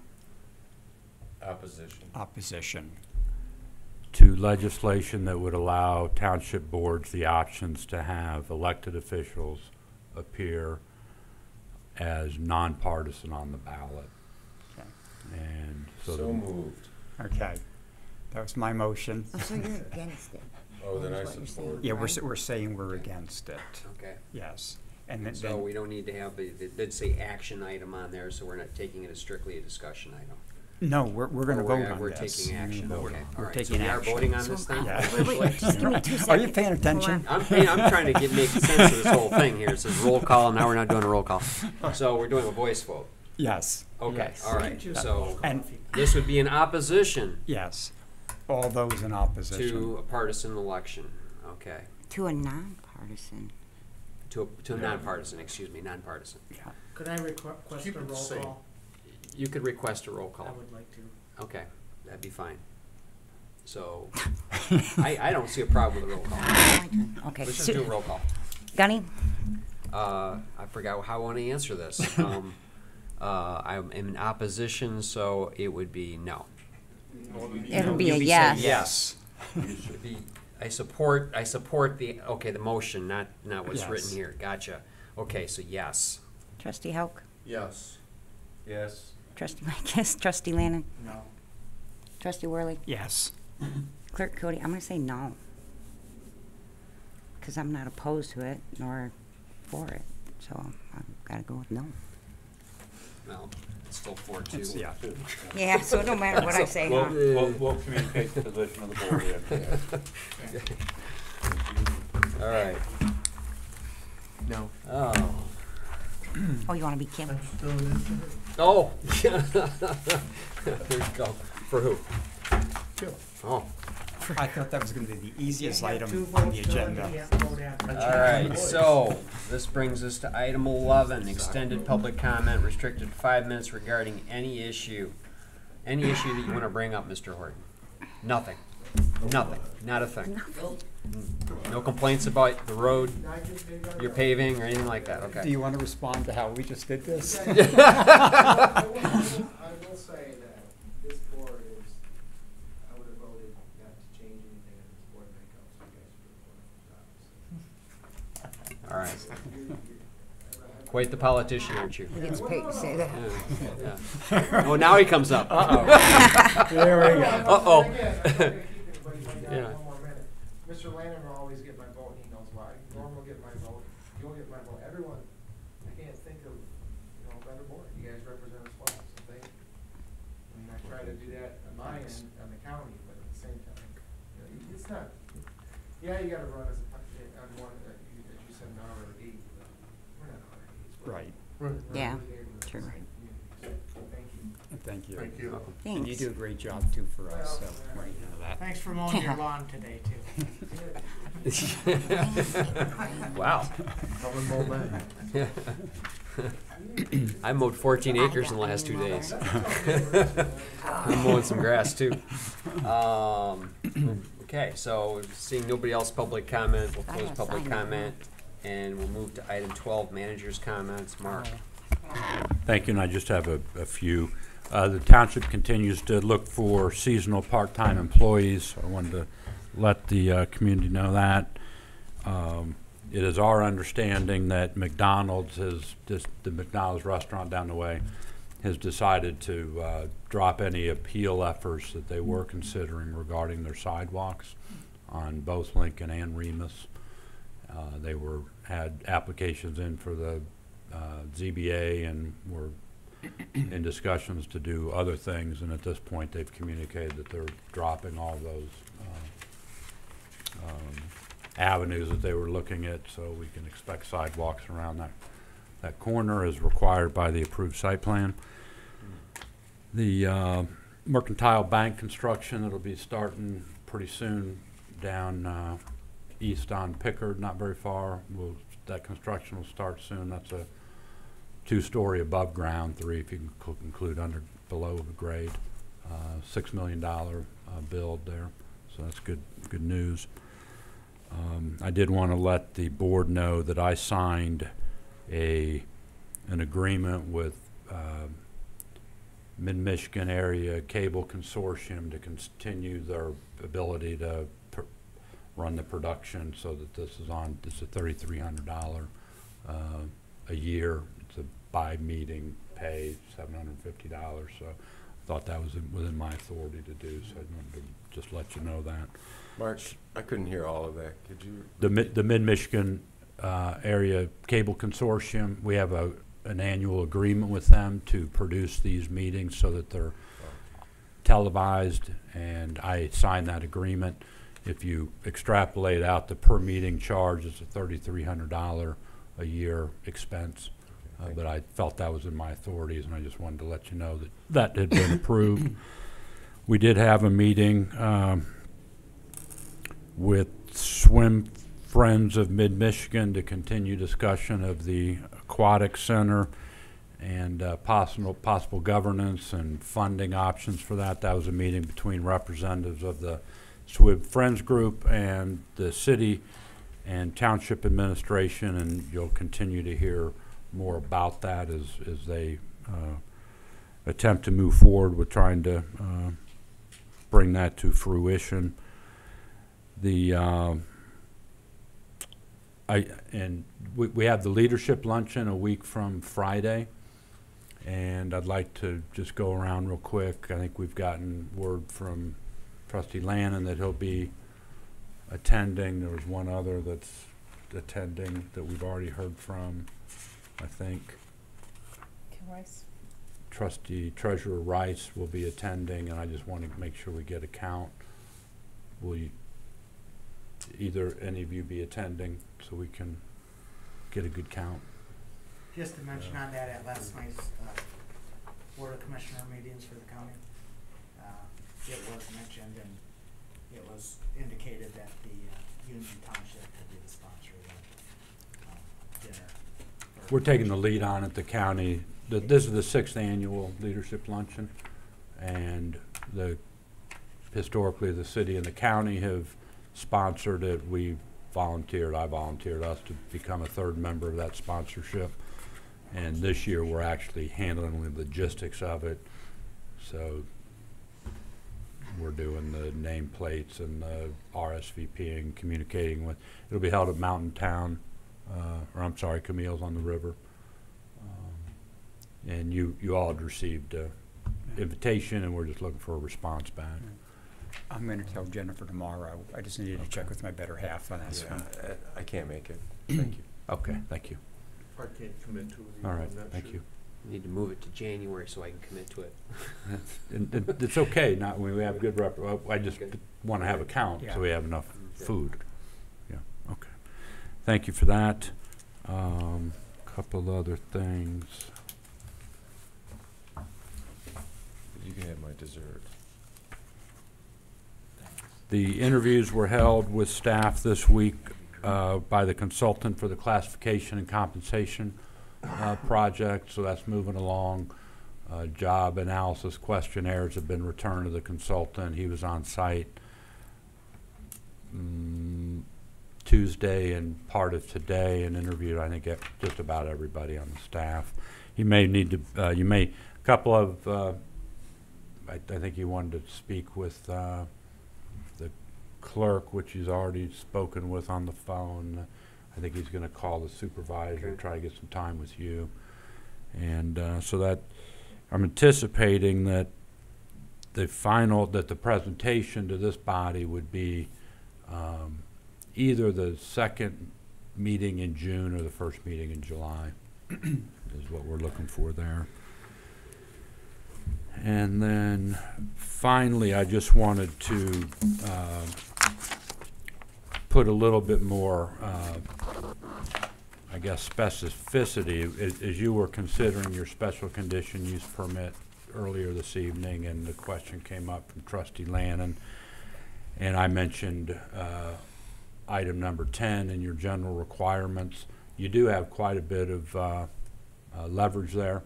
Opposition. to legislation that would allow township boards the options to have elected officials appear as nonpartisan on the ballot. Okay. And so, So moved. Okay, that was my motion. Oh, so you're against it? Oh, then I Is what you're support. saying, Yeah, right? we're saying we're against it, Okay. yes. And then, So we don't need to have, it did say action item on there, so we're not taking it as strictly a discussion item. no, we're gonna Or vote on We're this. taking action, We're- okay. We're All right, taking so we are action. voting on this then? Yeah. Wait, just give me 2 seconds. Are you paying Hold attention? on. I'm trying to make sense of this whole thing here. It says roll call, and now we're not doing a roll call. So we're doing a voice vote. Yes. Okay, Yes. all right. So And, this would be in opposition yes, all those in opposition. to a partisan election. Okay. To a nonpartisan. To a nonpartisan, excuse me, nonpartisan. Yeah. Could I request Keep a it roll safe. call? You could request a roll I call. would like to. Okay, that'd be fine. So, I don't see a problem with a roll call. My turn. Okay. Let's just do a roll call. Gunny? I forgot how I want to answer this. I'm in opposition, so it would be no. It'll be a You'll say yes. Yes. It should be, I support the motion, not what's Yes. written here. Gotcha. Okay, so yes. Trustee Hauk? Yes. Yes. Trustee Mike? Trustee Lannon? No. Trustee Worley? Yes. Clerk Cody? I'm gonna say no. Because I'm not opposed to it, nor for it. So I've gotta go with no. Well, it's still 4-2. It's- yeah. Yeah, so it don't matter what I say, huh? We'll communicate the position of the board. All right. No. Oh. Oh, you wanna be Kim? Oh. There you go. For who? Oh. I thought that was gonna be the easiest You have item 2 on votes the to it, agenda. you have to vote after. All right, so this brings us to item 11, extended public comment restricted to 5 minutes regarding any issue that you want to bring up, Mr. Horton. Nothing, not a thing. No complaints about the road, your paving, or anything like that, Do okay? you want to respond to how we just did this? I will say that this board is, I would have voted not to change anything in this board makeup, so you guys would have won. All right. Quite the politician, aren't you? He gets paid to say that. Yeah, yeah. Oh, now he comes up. There we go. Uh-oh. Again, I'm gonna keep it, but if I Yeah. got one more minute. Mr. Lannon will always get my vote, and he knows why. Norm will get my vote, you'll get my vote, everyone. I can't think of, a better board. You guys represent us well, so thank you. I mean, I try to do that on my end, on the county, but at the same time, it's not, yeah, you gotta run as a, on one, as you said, an RRD, but we're not RRDs. Right. Yeah, true. Thank you. Thank you. Thank you. And you Thanks. do a great job too for us, so, right, you know that. Thanks for mowing your lawn today, too. Wow. Coming more back. I mowed 14 acres in the last 2 days. I'm mowing some grass too. Okay, so seeing nobody else public comment, we'll close public comment, and we'll move to item 12, managers' comments. Mark. Thank you, and I just have a few. The township continues to look for seasonal part-time employees. I wanted to let the community know that. It is our understanding that McDonald's the McDonald's restaurant down the way, has decided to drop any appeal efforts that they were considering regarding their sidewalks on both Lincoln and Remus. They had applications in for the ZBA and were in discussions to do other things, and at this point they've communicated that they're dropping all those avenues that they were looking at, so we can expect sidewalks around that corner as required by the approved site plan. The Mercantile Bank construction, it'll be starting pretty soon down east on Pickard, not very far. That construction will start soon. That's a 2-story above ground, 3 if you can include below the grade. $6 million build there, so that's good news. I did want to let the board know that I signed an agreement with Mid-Michigan Area Cable Consortium to continue their ability to run the production, so that this is a $3,300 a year. It's a by-meeting pay, $750, so I thought that was within my authority to do, so I wanted to just let you know that. March, I couldn't hear all of that. Could you? The Mid-Michigan Area Cable Consortium, we have an annual agreement with them to produce these meetings so that they're televised, and I signed that agreement. If you extrapolate out the per meeting charge, it's a $3,300 a year expense. But I felt that was in my authorities, and I just wanted to let you know that that had been approved. We did have a meeting with Swim Friends of Mid-Michigan to continue discussion of the aquatic center and possible governance and funding options for that. That was a meeting between representatives of the Swim Friends group and the city and township administration, and you'll continue to hear more about that as they attempt to move forward with trying to bring that to fruition. We have the leadership luncheon a week from Friday, and I'd like to just go around real quick. I think we've gotten word from Trustee Lannon that he'll be attending. There was one other that's attending that we've already heard from, I think. Rice. Treasurer Rice will be attending, and I just want to make sure we get a count. Will you, either any of you, be attending so we can get a good count? Just to mention on that, at last night's Board of Commissioner meetings for the county, it was mentioned and it was indicated that the Union Township could be the sponsor of that dinner. We're taking the lead on it, the county. This is the 6th annual leadership luncheon, and historically the city and the county have sponsored it. I volunteered us to become a 3rd member of that sponsorship, and this year we're actually handling the logistics of it. So we're doing the nameplates and the RSVPing, communicating with. It'll be held at Mountain Town, Camille's on the River. And you all had received an invitation, and we're just looking for a response back. I'm going to tell Jennifer tomorrow. I just needed to check with my better half on that. Yeah, I can't make it. Thank you. Okay, thank you. I can't commit to it. All right, thank you. Need to move it to January so I can commit to it. It's okay. Not when we have good I just want to have a count Yeah. so we have enough food. Yeah. Okay. Thank you for that. Couple other things. You can have my dessert. The interviews were held with staff this week by the consultant for the classification and compensation project, so that's moving along. Job analysis questionnaires have been returned to the consultant. He was on site Tuesday and part of today and interviewed, I think, just about everybody on the staff. He may need to, a couple of, I think he wanted to speak with the clerk, which he's already spoken with on the phone. I think he's going to call the supervisor and try to get some time with you. And so that I'm anticipating that the presentation to this body would be either the 2nd meeting in June or the 1st meeting in July is what we're looking for there. And then finally, I just wanted to put a little bit more, I guess, specificity. As you were considering your special condition use permit earlier this evening, and the question came up from Trustee Lannon, and I mentioned item number 10 in your general requirements. You do have quite a bit of leverage there,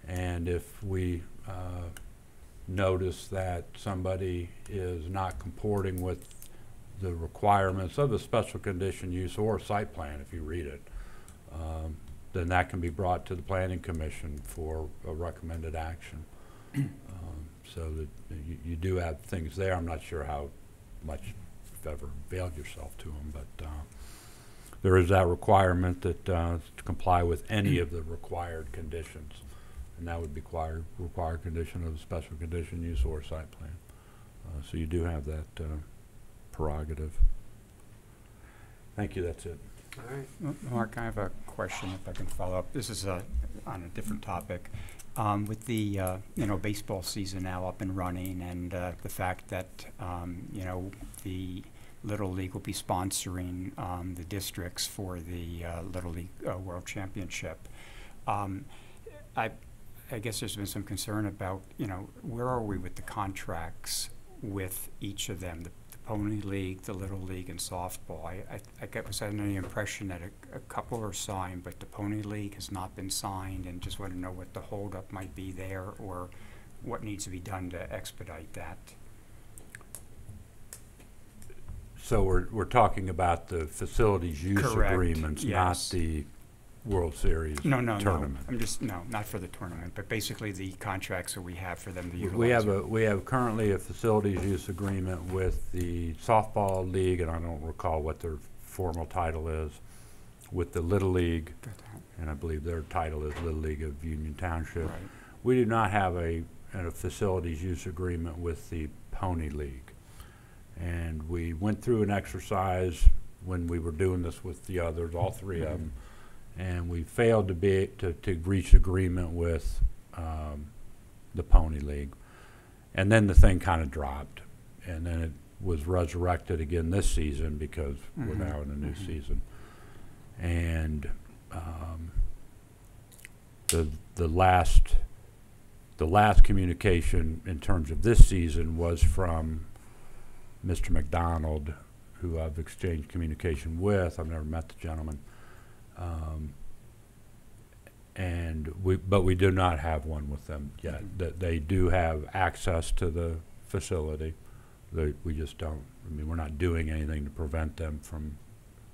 and if we notice that somebody is not comporting with the requirements of a special condition use or site plan, if you read it, then that can be brought to the planning commission for a recommended action. So that you do have things there. I'm not sure how much you've ever availed yourself to them, but there is that requirement that to comply with any of the required conditions, and that would be required condition of a special condition use or site plan. So you do have that prerogative. Thank you. That's it. All right. Mark, I have a question if I can follow up. This is on a different topic. With the baseball season now up and running, and the fact that the Little League will be sponsoring the districts for the Little League World Championship, I guess there's been some concern about where are we with the contracts with each of them, the Pony League, the Little League, and softball. I was under the impression that a couple are signed, but the Pony League has not been signed, and just want to know what the holdup might be there, or what needs to be done to expedite that. So we're talking about the facilities use Correct. agreements, Yes. not the World Series tournament. No. I'm just not for the tournament, but basically the contracts that we have for them to utilize. We have currently a facilities use agreement with the softball league, and I don't recall what their formal title is, with the Little League, and I believe their title is Little League of Union Township. Right. We do not have a facilities use agreement with the Pony League, and we went through an exercise when we were doing this with the others, all three of them. And we failed to reach agreement with the Pony League. And then the thing kind of dropped. And then it was resurrected again this season because we're now in a new season. And the last communication in terms of this season was from Mr. McDonald, who I've exchanged communication with. I've never met the gentleman. But we do not have one with them yet. They do have access to the facility. We just don't. I mean, we're not doing anything to prevent them from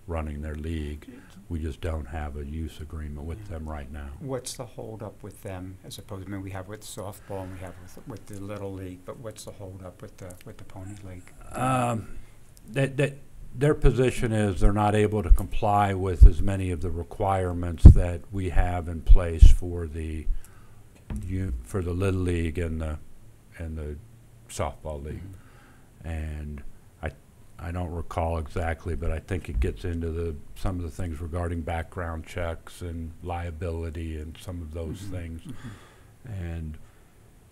running their league. We just don't have a use agreement with them right now. What's the holdup with them, as opposed? I mean, we have with softball and we have with the Little League, but what's the holdup with the Pony League? Their position is they're not able to comply with as many of the requirements that we have in place for the Little League and the softball league. And I don't recall exactly, but I think it gets into some of the things regarding background checks and liability and some of those things. And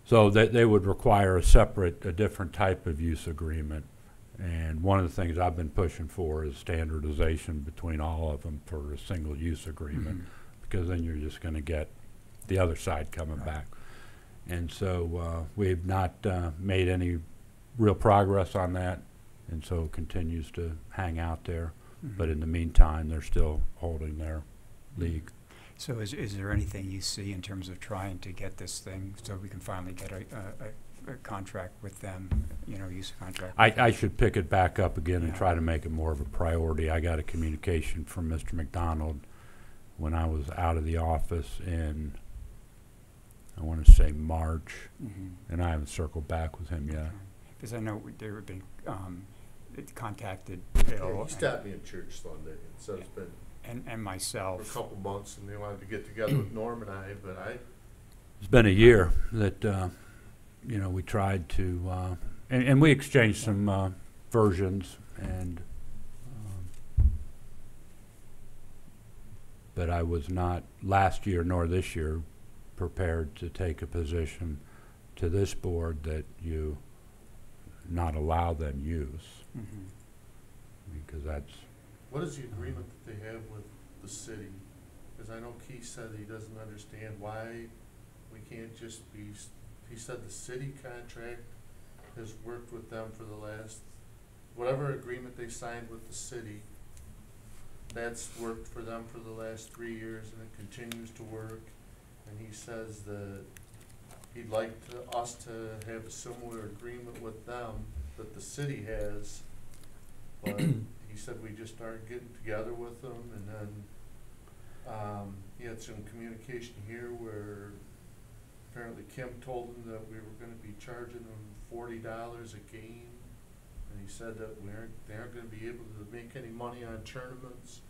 so they would require a different type of use agreement. And one of the things I've been pushing for is standardization between all of them for a single use agreement, because then you're just going to get the other side coming back. And so we've not made any real progress on that, and so it continues to hang out there. But in the meantime, they're still holding their league. So is there anything you see in terms of trying to get this thing so we can finally get a contract with them, use contract? I should pick it back up again and try to make it more of a priority. I got a communication from Mr. McDonald when I was out of the office in, I want to say March, and I haven't circled back with him yet. Because I know there have been contacted Yeah, Bill he stopped me in church Sunday, and so it's been and for a myself. couple months, and they wanted to get together with Norm and I, but It's been a year that we tried to, and we exchanged some versions, and but I was not last year nor this year prepared to take a position to this board that you not allow them use, because that's. what is the agreement that they have with the city? Because I know Keith said he doesn't understand why we can't just be, he said the city contract has worked with them for the last, whatever agreement they signed with the city, that's worked for them for the last 3 years, and it continues to work. And he says that he'd like us to have a similar agreement with them that the city has but he said we just started getting together with him, and then he had some communication here where apparently Kim told him that we were gonna be charging him $40 a game, and he said that they aren't gonna be able to make any money on tournaments.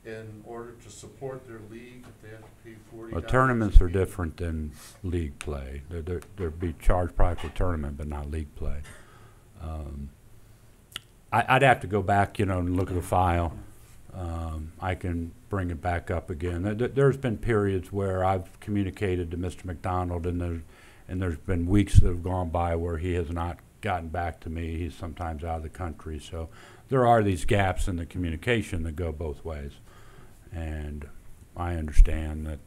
In order to support their league, if they have to pay $40. Well, tournaments are different than league play. They'd be charged probably for tournament, but not league play. I'd have to go back, and look at the file. I can bring it back up again. There's been periods where I've communicated to Mr. McDonald, and there's been weeks that have gone by where he has not gotten back to me. He's sometimes out of the country. So there are these gaps in the communication that go both ways. And I understand that,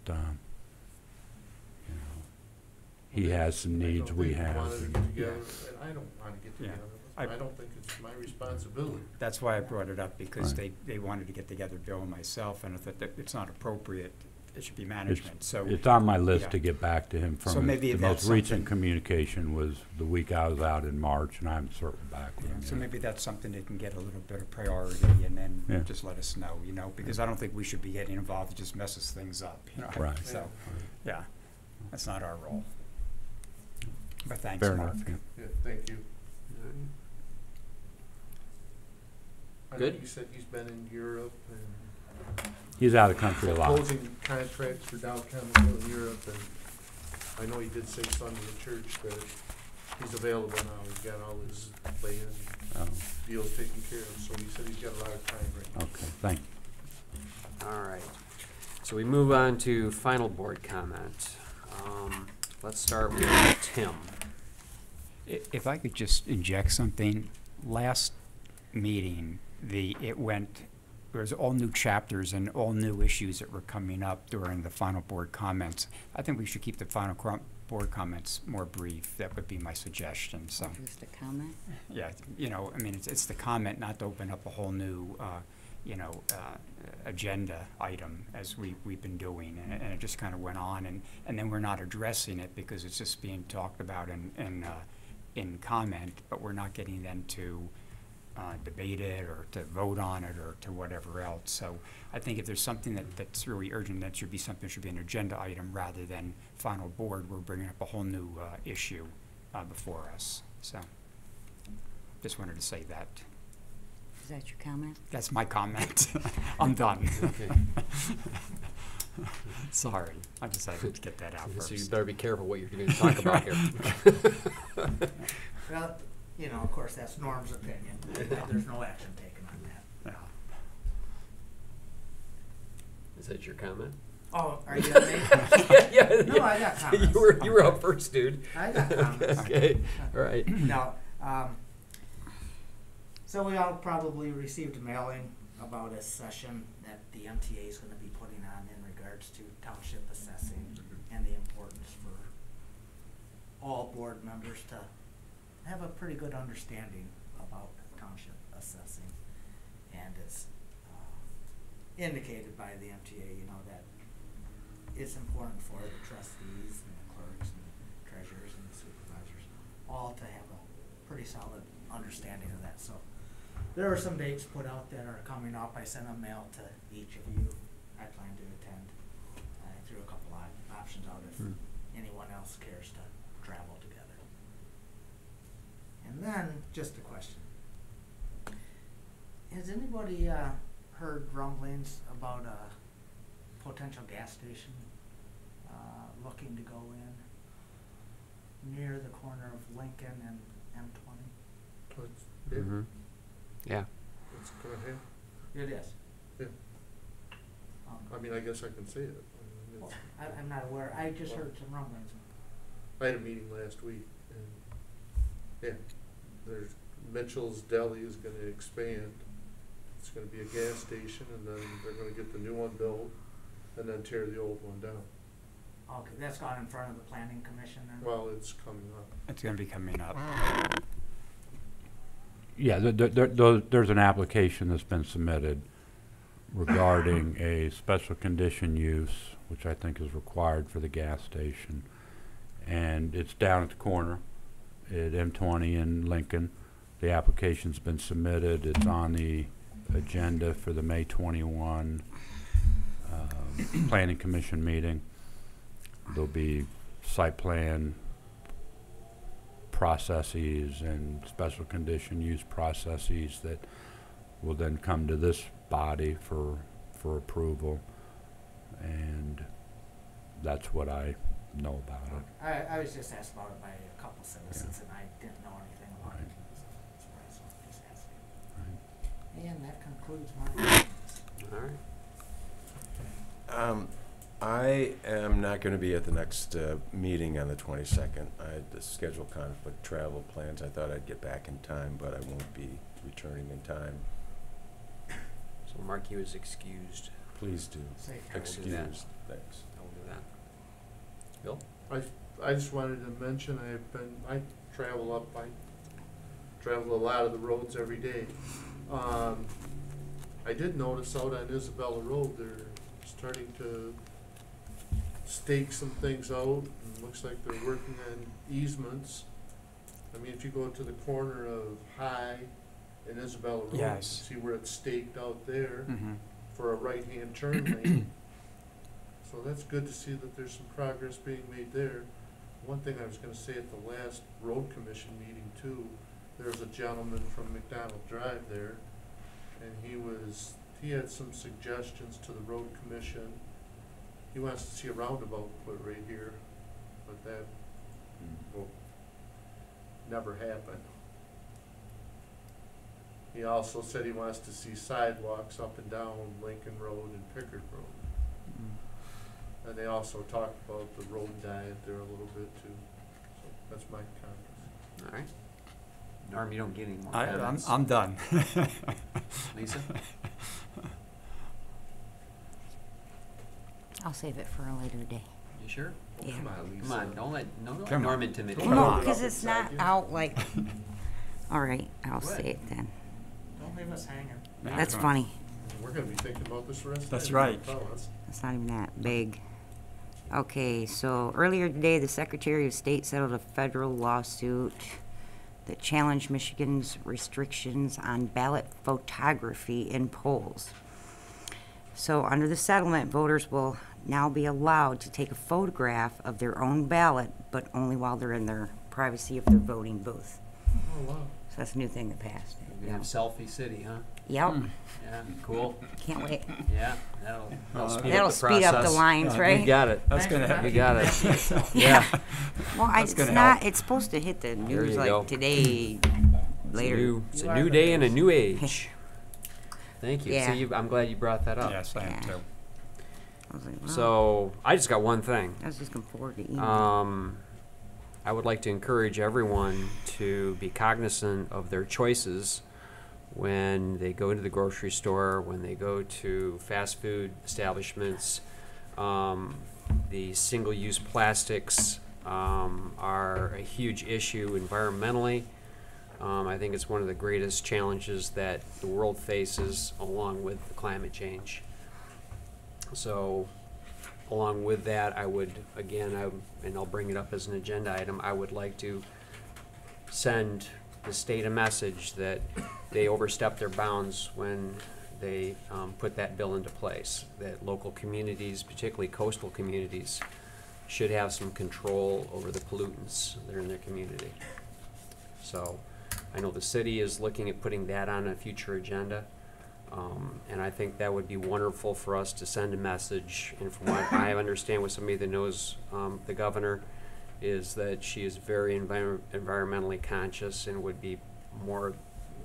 he has some needs, we have. And I don't want to get Yeah. together. I don't think it's my responsibility. That's why I brought it up, because Right. they wanted to get together, Bill and myself, and I thought that it's not appropriate. It should be management, so. It's on my list yeah. to get back to him So from. maybe The that's most recent something- communication was the week I was out in March, and I haven't circled back with Yeah, him so yet. maybe that's something that can get a little bit of priority, and Yeah. then just let us know, because I don't think we should be getting involved. It just messes things up, Right. So, yeah, that's not our role. But thanks, Fair Mark. enough, yeah. Yeah, thank you. I Good. think he said he's been in Europe and He's out of the country a lot. proposing contracts for Dow Chemical in Europe, and I know he did say Sunday in church that he's available now. He's got all his land Oh, deals taken care of, so he said he's got a lot of time right now. okay, thank you. All right. So we move on to final board comment. Let's start with Tim. If I could just inject something, last meeting, there was all new chapters and all new issues that were coming up during the final board comments. I think we should keep the final board comments more brief. That would be my suggestion, so. Just a comment? Yeah, it's the comment, not to open up a whole new, agenda item as we've been doing, and it just kind of went on, and then we're not addressing it because it's just being talked about in comment, but we're not getting them to debate it or to vote on it or to whatever else. So I think if there's something that's really urgent, that should be an agenda item rather than final board. We're bringing up a whole new issue before us. So just wanted to say that. Is that your comment? That's my comment. I'm done. Okay. Sorry, I decided to get that out So you first. better be careful what you're going to talk about here. Well, of course, that's Norm's opinion. There's no action taken on that. Yeah. Is that your comment? Oh, are you gonna make? Yeah. No, I got comments. You were up first, dude. I got comments. Okay, all right. No, so we all probably received a mailing about a session that the MTA is gonna be putting on in regards to township assessing and the importance for all board members to have a pretty good understanding about township assessing. And it's indicated by the MTA, that it's important for the trustees and the clerks and the treasurers and the supervisors all to have a pretty solid understanding of that. So there are some dates put out that are coming up. I sent a mail to each of you. I plan to attend. I threw a couple of options out if anyone else cares to travel together. And then, just a question. Has anybody heard rumblings about a potential gas station looking to go in near the corner of Lincoln and M20? Yeah, Mm-hmm. Yeah. it's gonna happen. It is. Yeah. I mean, I guess I can say it. I mean, Well, I'm not aware. I just heard some rumblings. I had a meeting last week, and there's Mitchell's Deli is gonna expand. It's gonna be a gas station, and then they're gonna get the new one built, and then tear the old one down. Okay, that's gone in front of the planning commission then? Well, it's coming up. It's gonna be coming up. Yeah, there's an application that's been submitted regarding a special condition use, which I think is required for the gas station. And it's down at the corner at M20 in Lincoln. The application's been submitted. It's on the agenda for the May 21 Planning Commission meeting. There'll be site plan processes and special condition use processes that will then come to this body for approval, and that's what I know about it. I was just asked about it by a couple citizens, and I didn't know anything about it. So that's why I was just asking. And that concludes my comments. All right. I am not going to be at the next meeting on the 22nd. I had the schedule conflict, travel plans. I thought I'd get back in time, but I won't be returning in time. So mark you as excused. Please do. Safe I'll do that. Excused. Thanks. I'll do that. Bill? I just wanted to mention, I travel a lot of the roads every day. I did notice out on Isabella Road, they're starting to stake some things out, and looks like they're working on easements. I mean, if you go to the corner of High and Isabella Road, you Yes. see where it's staked out there Mhm. for a right-hand turn lane. So that's good to see that there's some progress being made there. One thing I was gonna say at the last road commission meeting too, there was a gentleman from McDonald Drive there, and he had some suggestions to the road commission. He wants to see a roundabout put right here, but that will never happen. He also said he wants to see sidewalks up and down Lincoln Road and Pickard Road. And they also talked about the road diet there a little bit too. So that's my comments. All right. Norm, you don't get any more I'm comments. I'm done. Lisa? I'll save it for a later day. You sure? Yeah. Come on, don't let Come Norm on. intimidate Well, you. no, Hold it because up it's inside not you. out like, all right, I'll Go say ahead. it then. Don't leave us hanging. That's funny. We're gonna be thinking about this the rest of the That's day, right. fellas. It's not even that big. Okay, so earlier today, the Secretary of State settled a federal lawsuit that challenged Michigan's restrictions on ballot photography in polls. So under the settlement, voters will now be allowed to take a photograph of their own ballot, but only while they're in their privacy of their voting booth. Oh, wow. So that's a new thing that passed. We have Selfie City, huh? Yep, Yeah, cool. can't wait. Yeah, that'll speed That'll up the speed up the process. lines, You right? got it. That's gonna help. You got it. Yeah. Well, That's it's gonna not, help. it's supposed to hit the There news you like go. today, later. It's You a are new the day and a best. new age. Thank you. Yeah. See, I'm glad you brought that up. Yes, I am Yeah. too. I was like, wow. So I just got one thing. I was just looking forward to email. I would like to encourage everyone to be cognizant of their choices when they go to the grocery store, when they go to fast food establishments. The single-use plastics are a huge issue environmentally. I think it's one of the greatest challenges that the world faces, along with the climate change. So, along with that, I would, again, and I'll bring it up as an agenda item, I would like to send the state a message that they overstepped their bounds when they put that bill into place, that local communities, particularly coastal communities, should have some control over the pollutants that are in their community. So I know the city is looking at putting that on a future agenda. And I think that would be wonderful for us to send a message. And from what I understand with somebody that knows the governor, is that she is very environmentally conscious and would be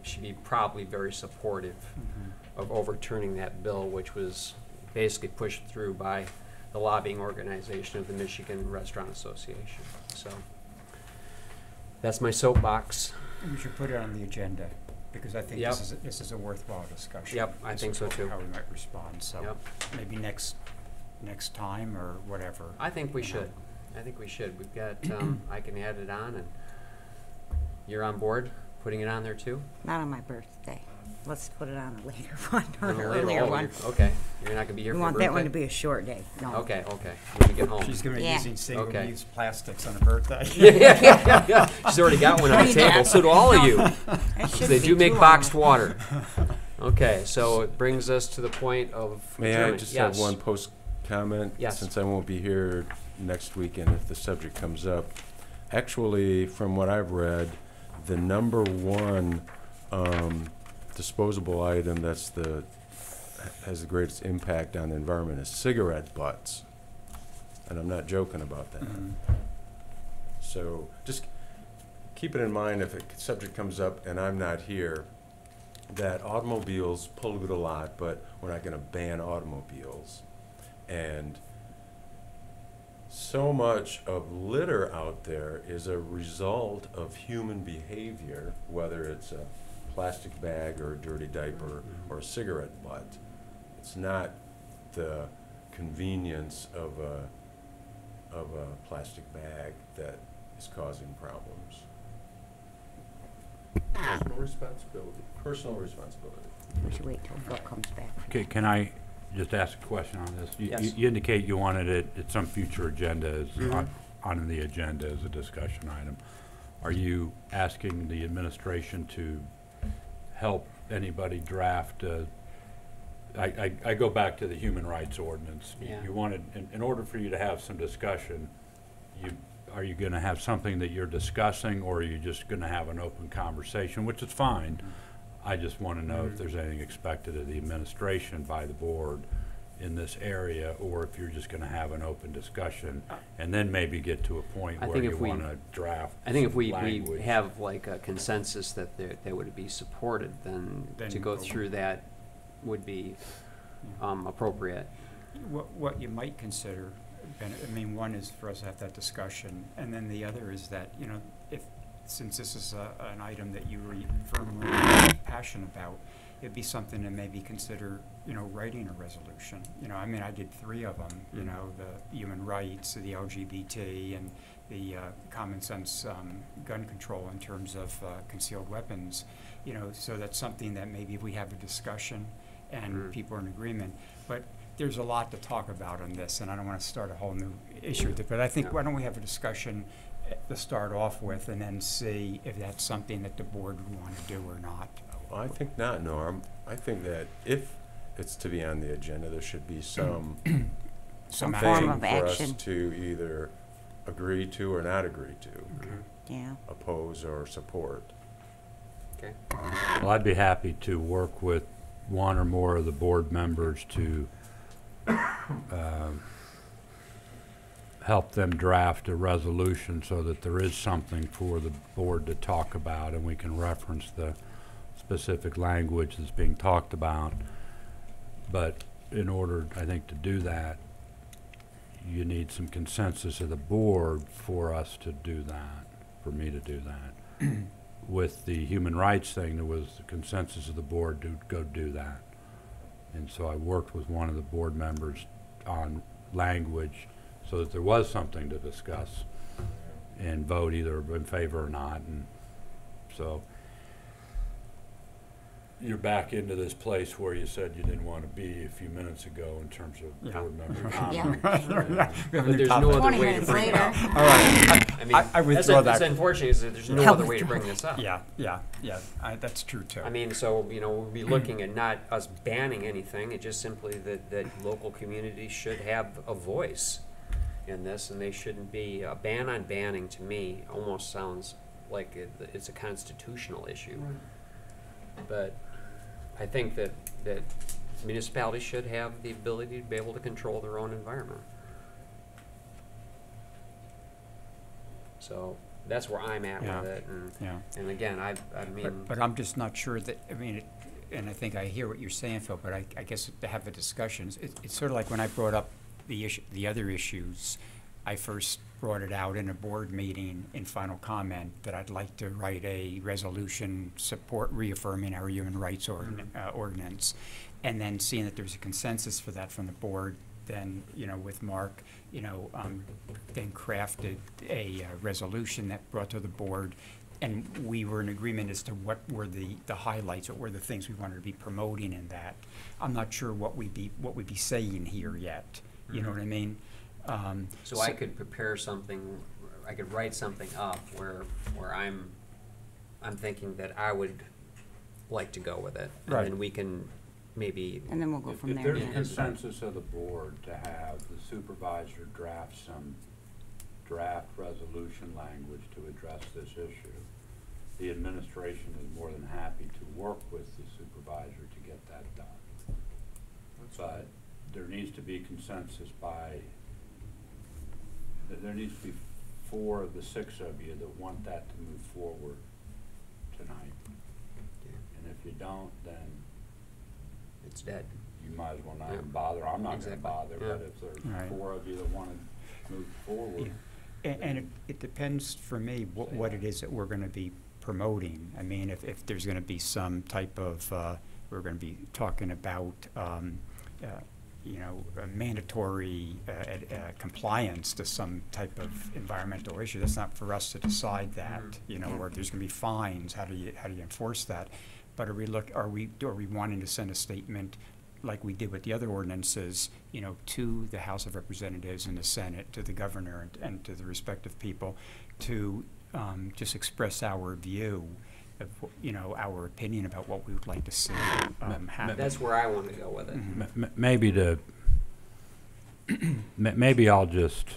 she'd be probably very supportive of overturning that bill, which was basically pushed through by the lobbying organization of the Michigan Restaurant Association. So that's my soapbox. We should put it on the agenda, because I think Yep. this is a worthwhile discussion. Yep, I This think is so what- too. How we might respond, so Yep. maybe next time or whatever. I think we you know. should. I think we should. We've got, I can add it on, and you're on board putting it on there too? Not on my birthday. let's put it on a later one, or On an a later- earlier oh, one. you're- Okay, you're not gonna be here We for your want that one to birthday? be a short day, no. Okay, when you get home. She's gonna be Yeah. using Okay. single-use plastics on her birthday. Yeah. She's already got one on the Read table, that. so do all of you. That 'Cause shouldn't they be do make too boxed long. water. Okay, so it brings us to the point of May I adjournment. just Yes. have one post comment? Yes. Since I won't be here next weekend if the subject comes up. Actually, from what I've read, the number one disposable item has the greatest impact on the environment is cigarette butts. And I'm not joking about that. Mhm. So just keep it in mind if a subject comes up and I'm not here, that automobiles pollute a lot, but we're not going to ban automobiles. And so much of litter out there is a result of human behavior, whether it's a plastic bag or a dirty diaper or a cigarette butt. It's not the convenience of a plastic bag that is causing problems. Personal responsibility. Personal responsibility. We should wait till Phil comes back. Okay, can I just ask a question on this? Yes. You indicate you wanted it at some future agenda, Mhm. on the agenda as a discussion item. Are you asking the administration to help anybody draft, I go back to the human rights ordinance. Yeah. You wanted, in order for you to have some discussion, are you gonna have something that you're discussing, or are you just gonna have an open conversation, which is fine? I just wanna know if there's anything expected of the administration by the board in this area, or if you're just gonna have an open discussion, and then maybe get to a point I where think you if we- wanna draft I think if we language. have like a consensus that they would be supported, then Then to go go- through that would be appropriate. What you might consider, Ben, I mean, one is for us to have that discussion, and then the other is that, you know, since this is an item that you were firmly passionate about, it'd be something to maybe consider, you know, writing a resolution. You know, I mean, I did 3 of them, you know, the human rights, the LGBT, and the common sense gun control in terms of concealed weapons. You know, so that's something that maybe if we have a discussion and people are in agreement. But there's a lot to talk about on this, and I don't want to start a whole new issue with it. But I think, why don't we have a discussion to start off with, and then see if that's something that the board would want to do or not. Well, I think not, Norm. I think that if it's to be on the agenda, there should be some Some action. form thing of for action. us to either agree to or not agree to, Yeah. oppose or support. Okay. Well, I'd be happy to work with one or more of the board members to help them draft a resolution so that there is something for the board to talk about, and we can reference the specific language that's being talked about. But in order, I think, to do that, you need some consensus of the board for us to do that, for me to do that. With the human rights thing, there was the consensus of the board to go do that. And so I worked with one of the board members on language so that there was something to discuss and vote either in favor or not. And so you're back into this place where you said you didn't want to be a few minutes ago in terms of board member comments. But there's no other 20 way to minutes bring it later. up. All right. I mean, I withdraw that's that. unfortunate is that there's no Yeah, other way to withdraw. bring this up. Yeah, that's true too. I mean, so, you know, we'll be looking at not us banning anything, it's just simply that local communities should have a voice in this, and they shouldn't be, a ban on banning to me almost sounds like it's a constitutional issue. But I think that municipalities should have the ability to be able to control their own environment. So that's where I'm at Yeah. with it, Yeah. and again, I mean. But I'm just not sure that, I mean, and I think I hear what you're saying, Phil, but I guess to have a discussion, it's sort of like when I brought up the other issues, I first brought it out in a board meeting in final comment that I'd like to write a resolution reaffirming our human rights ordinance. And then seeing that there's a consensus for that from the board, then, you know, with Mark, you know, then crafted a resolution that brought to the board and we were in agreement as to what were the highlights, what were the things we wanted to be promoting in that. I'm not sure what we'd be saying here yet. You know what I mean? So I could prepare something, I could write something up where I'm thinking that I would like to go with it. Right. And then we can maybe, And then we'll go from If there. there's yeah. consensus of the board to have the supervisor draft some draft resolution language to address this issue, the administration is more than happy to work with the supervisor to get that done. But there needs to be consensus there needs to be 4 of the 6 of you that want that to move forward tonight. And if you don't, then it's dead. you might as well not Yeah. even bother. I'm not Exactly. gonna bother, Yeah. but if there's Right. 4 of you that wanna move forward. Yeah. And it depends for me what it is that we're gonna be promoting. I mean, if there's gonna be some type of, we're gonna be talking about, mandatory compliance to some type of environmental issue. That's not for us to decide that, or if there's gonna be fines, how do you enforce that? But are we wanting to send a statement like we did with the other ordinances, to the House of Representatives and the Senate, to the governor and to the respective people, to just express our view of, our opinion about what we would like to see happen. That's where I want to go with it. Maybe I'll just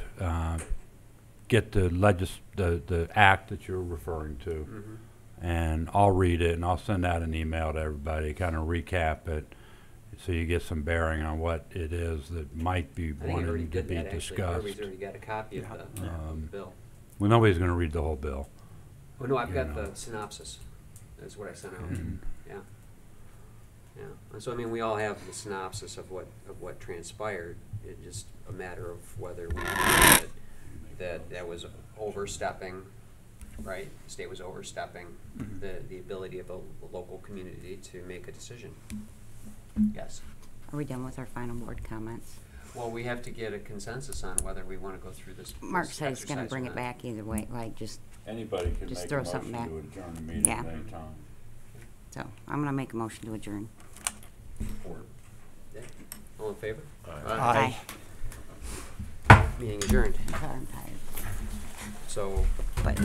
get the act that you're referring to, Mhm. and I'll read it and I'll send out an email to everybody, kind of recap it, so you get some bearing on what it is that might be I think I already wanting to did be that, actually. discussed. Everybody's already got a copy of the bill. Well, nobody's going to read the whole bill. Oh, no, I've You got know. the synopsis. That's what I sent out. And Yeah. Yeah. And so, I mean, we all have the synopsis of what transpired. It's just a matter of whether we feel that was overstepping, right? The state was overstepping the ability of a local community to make a decision. Yes. Are we done with our final board comments? Well, we have to get a consensus on whether we want to go through this. Mark this said he's gonna exercise bring or it not. back either way, like just, anybody can Just make a throw motion something back. to adjourn the meeting Yeah. at any time. so, I'm gonna make a motion to adjourn. Yeah. All in favor? Aye. Meeting adjourned. God, I'm tired. So. But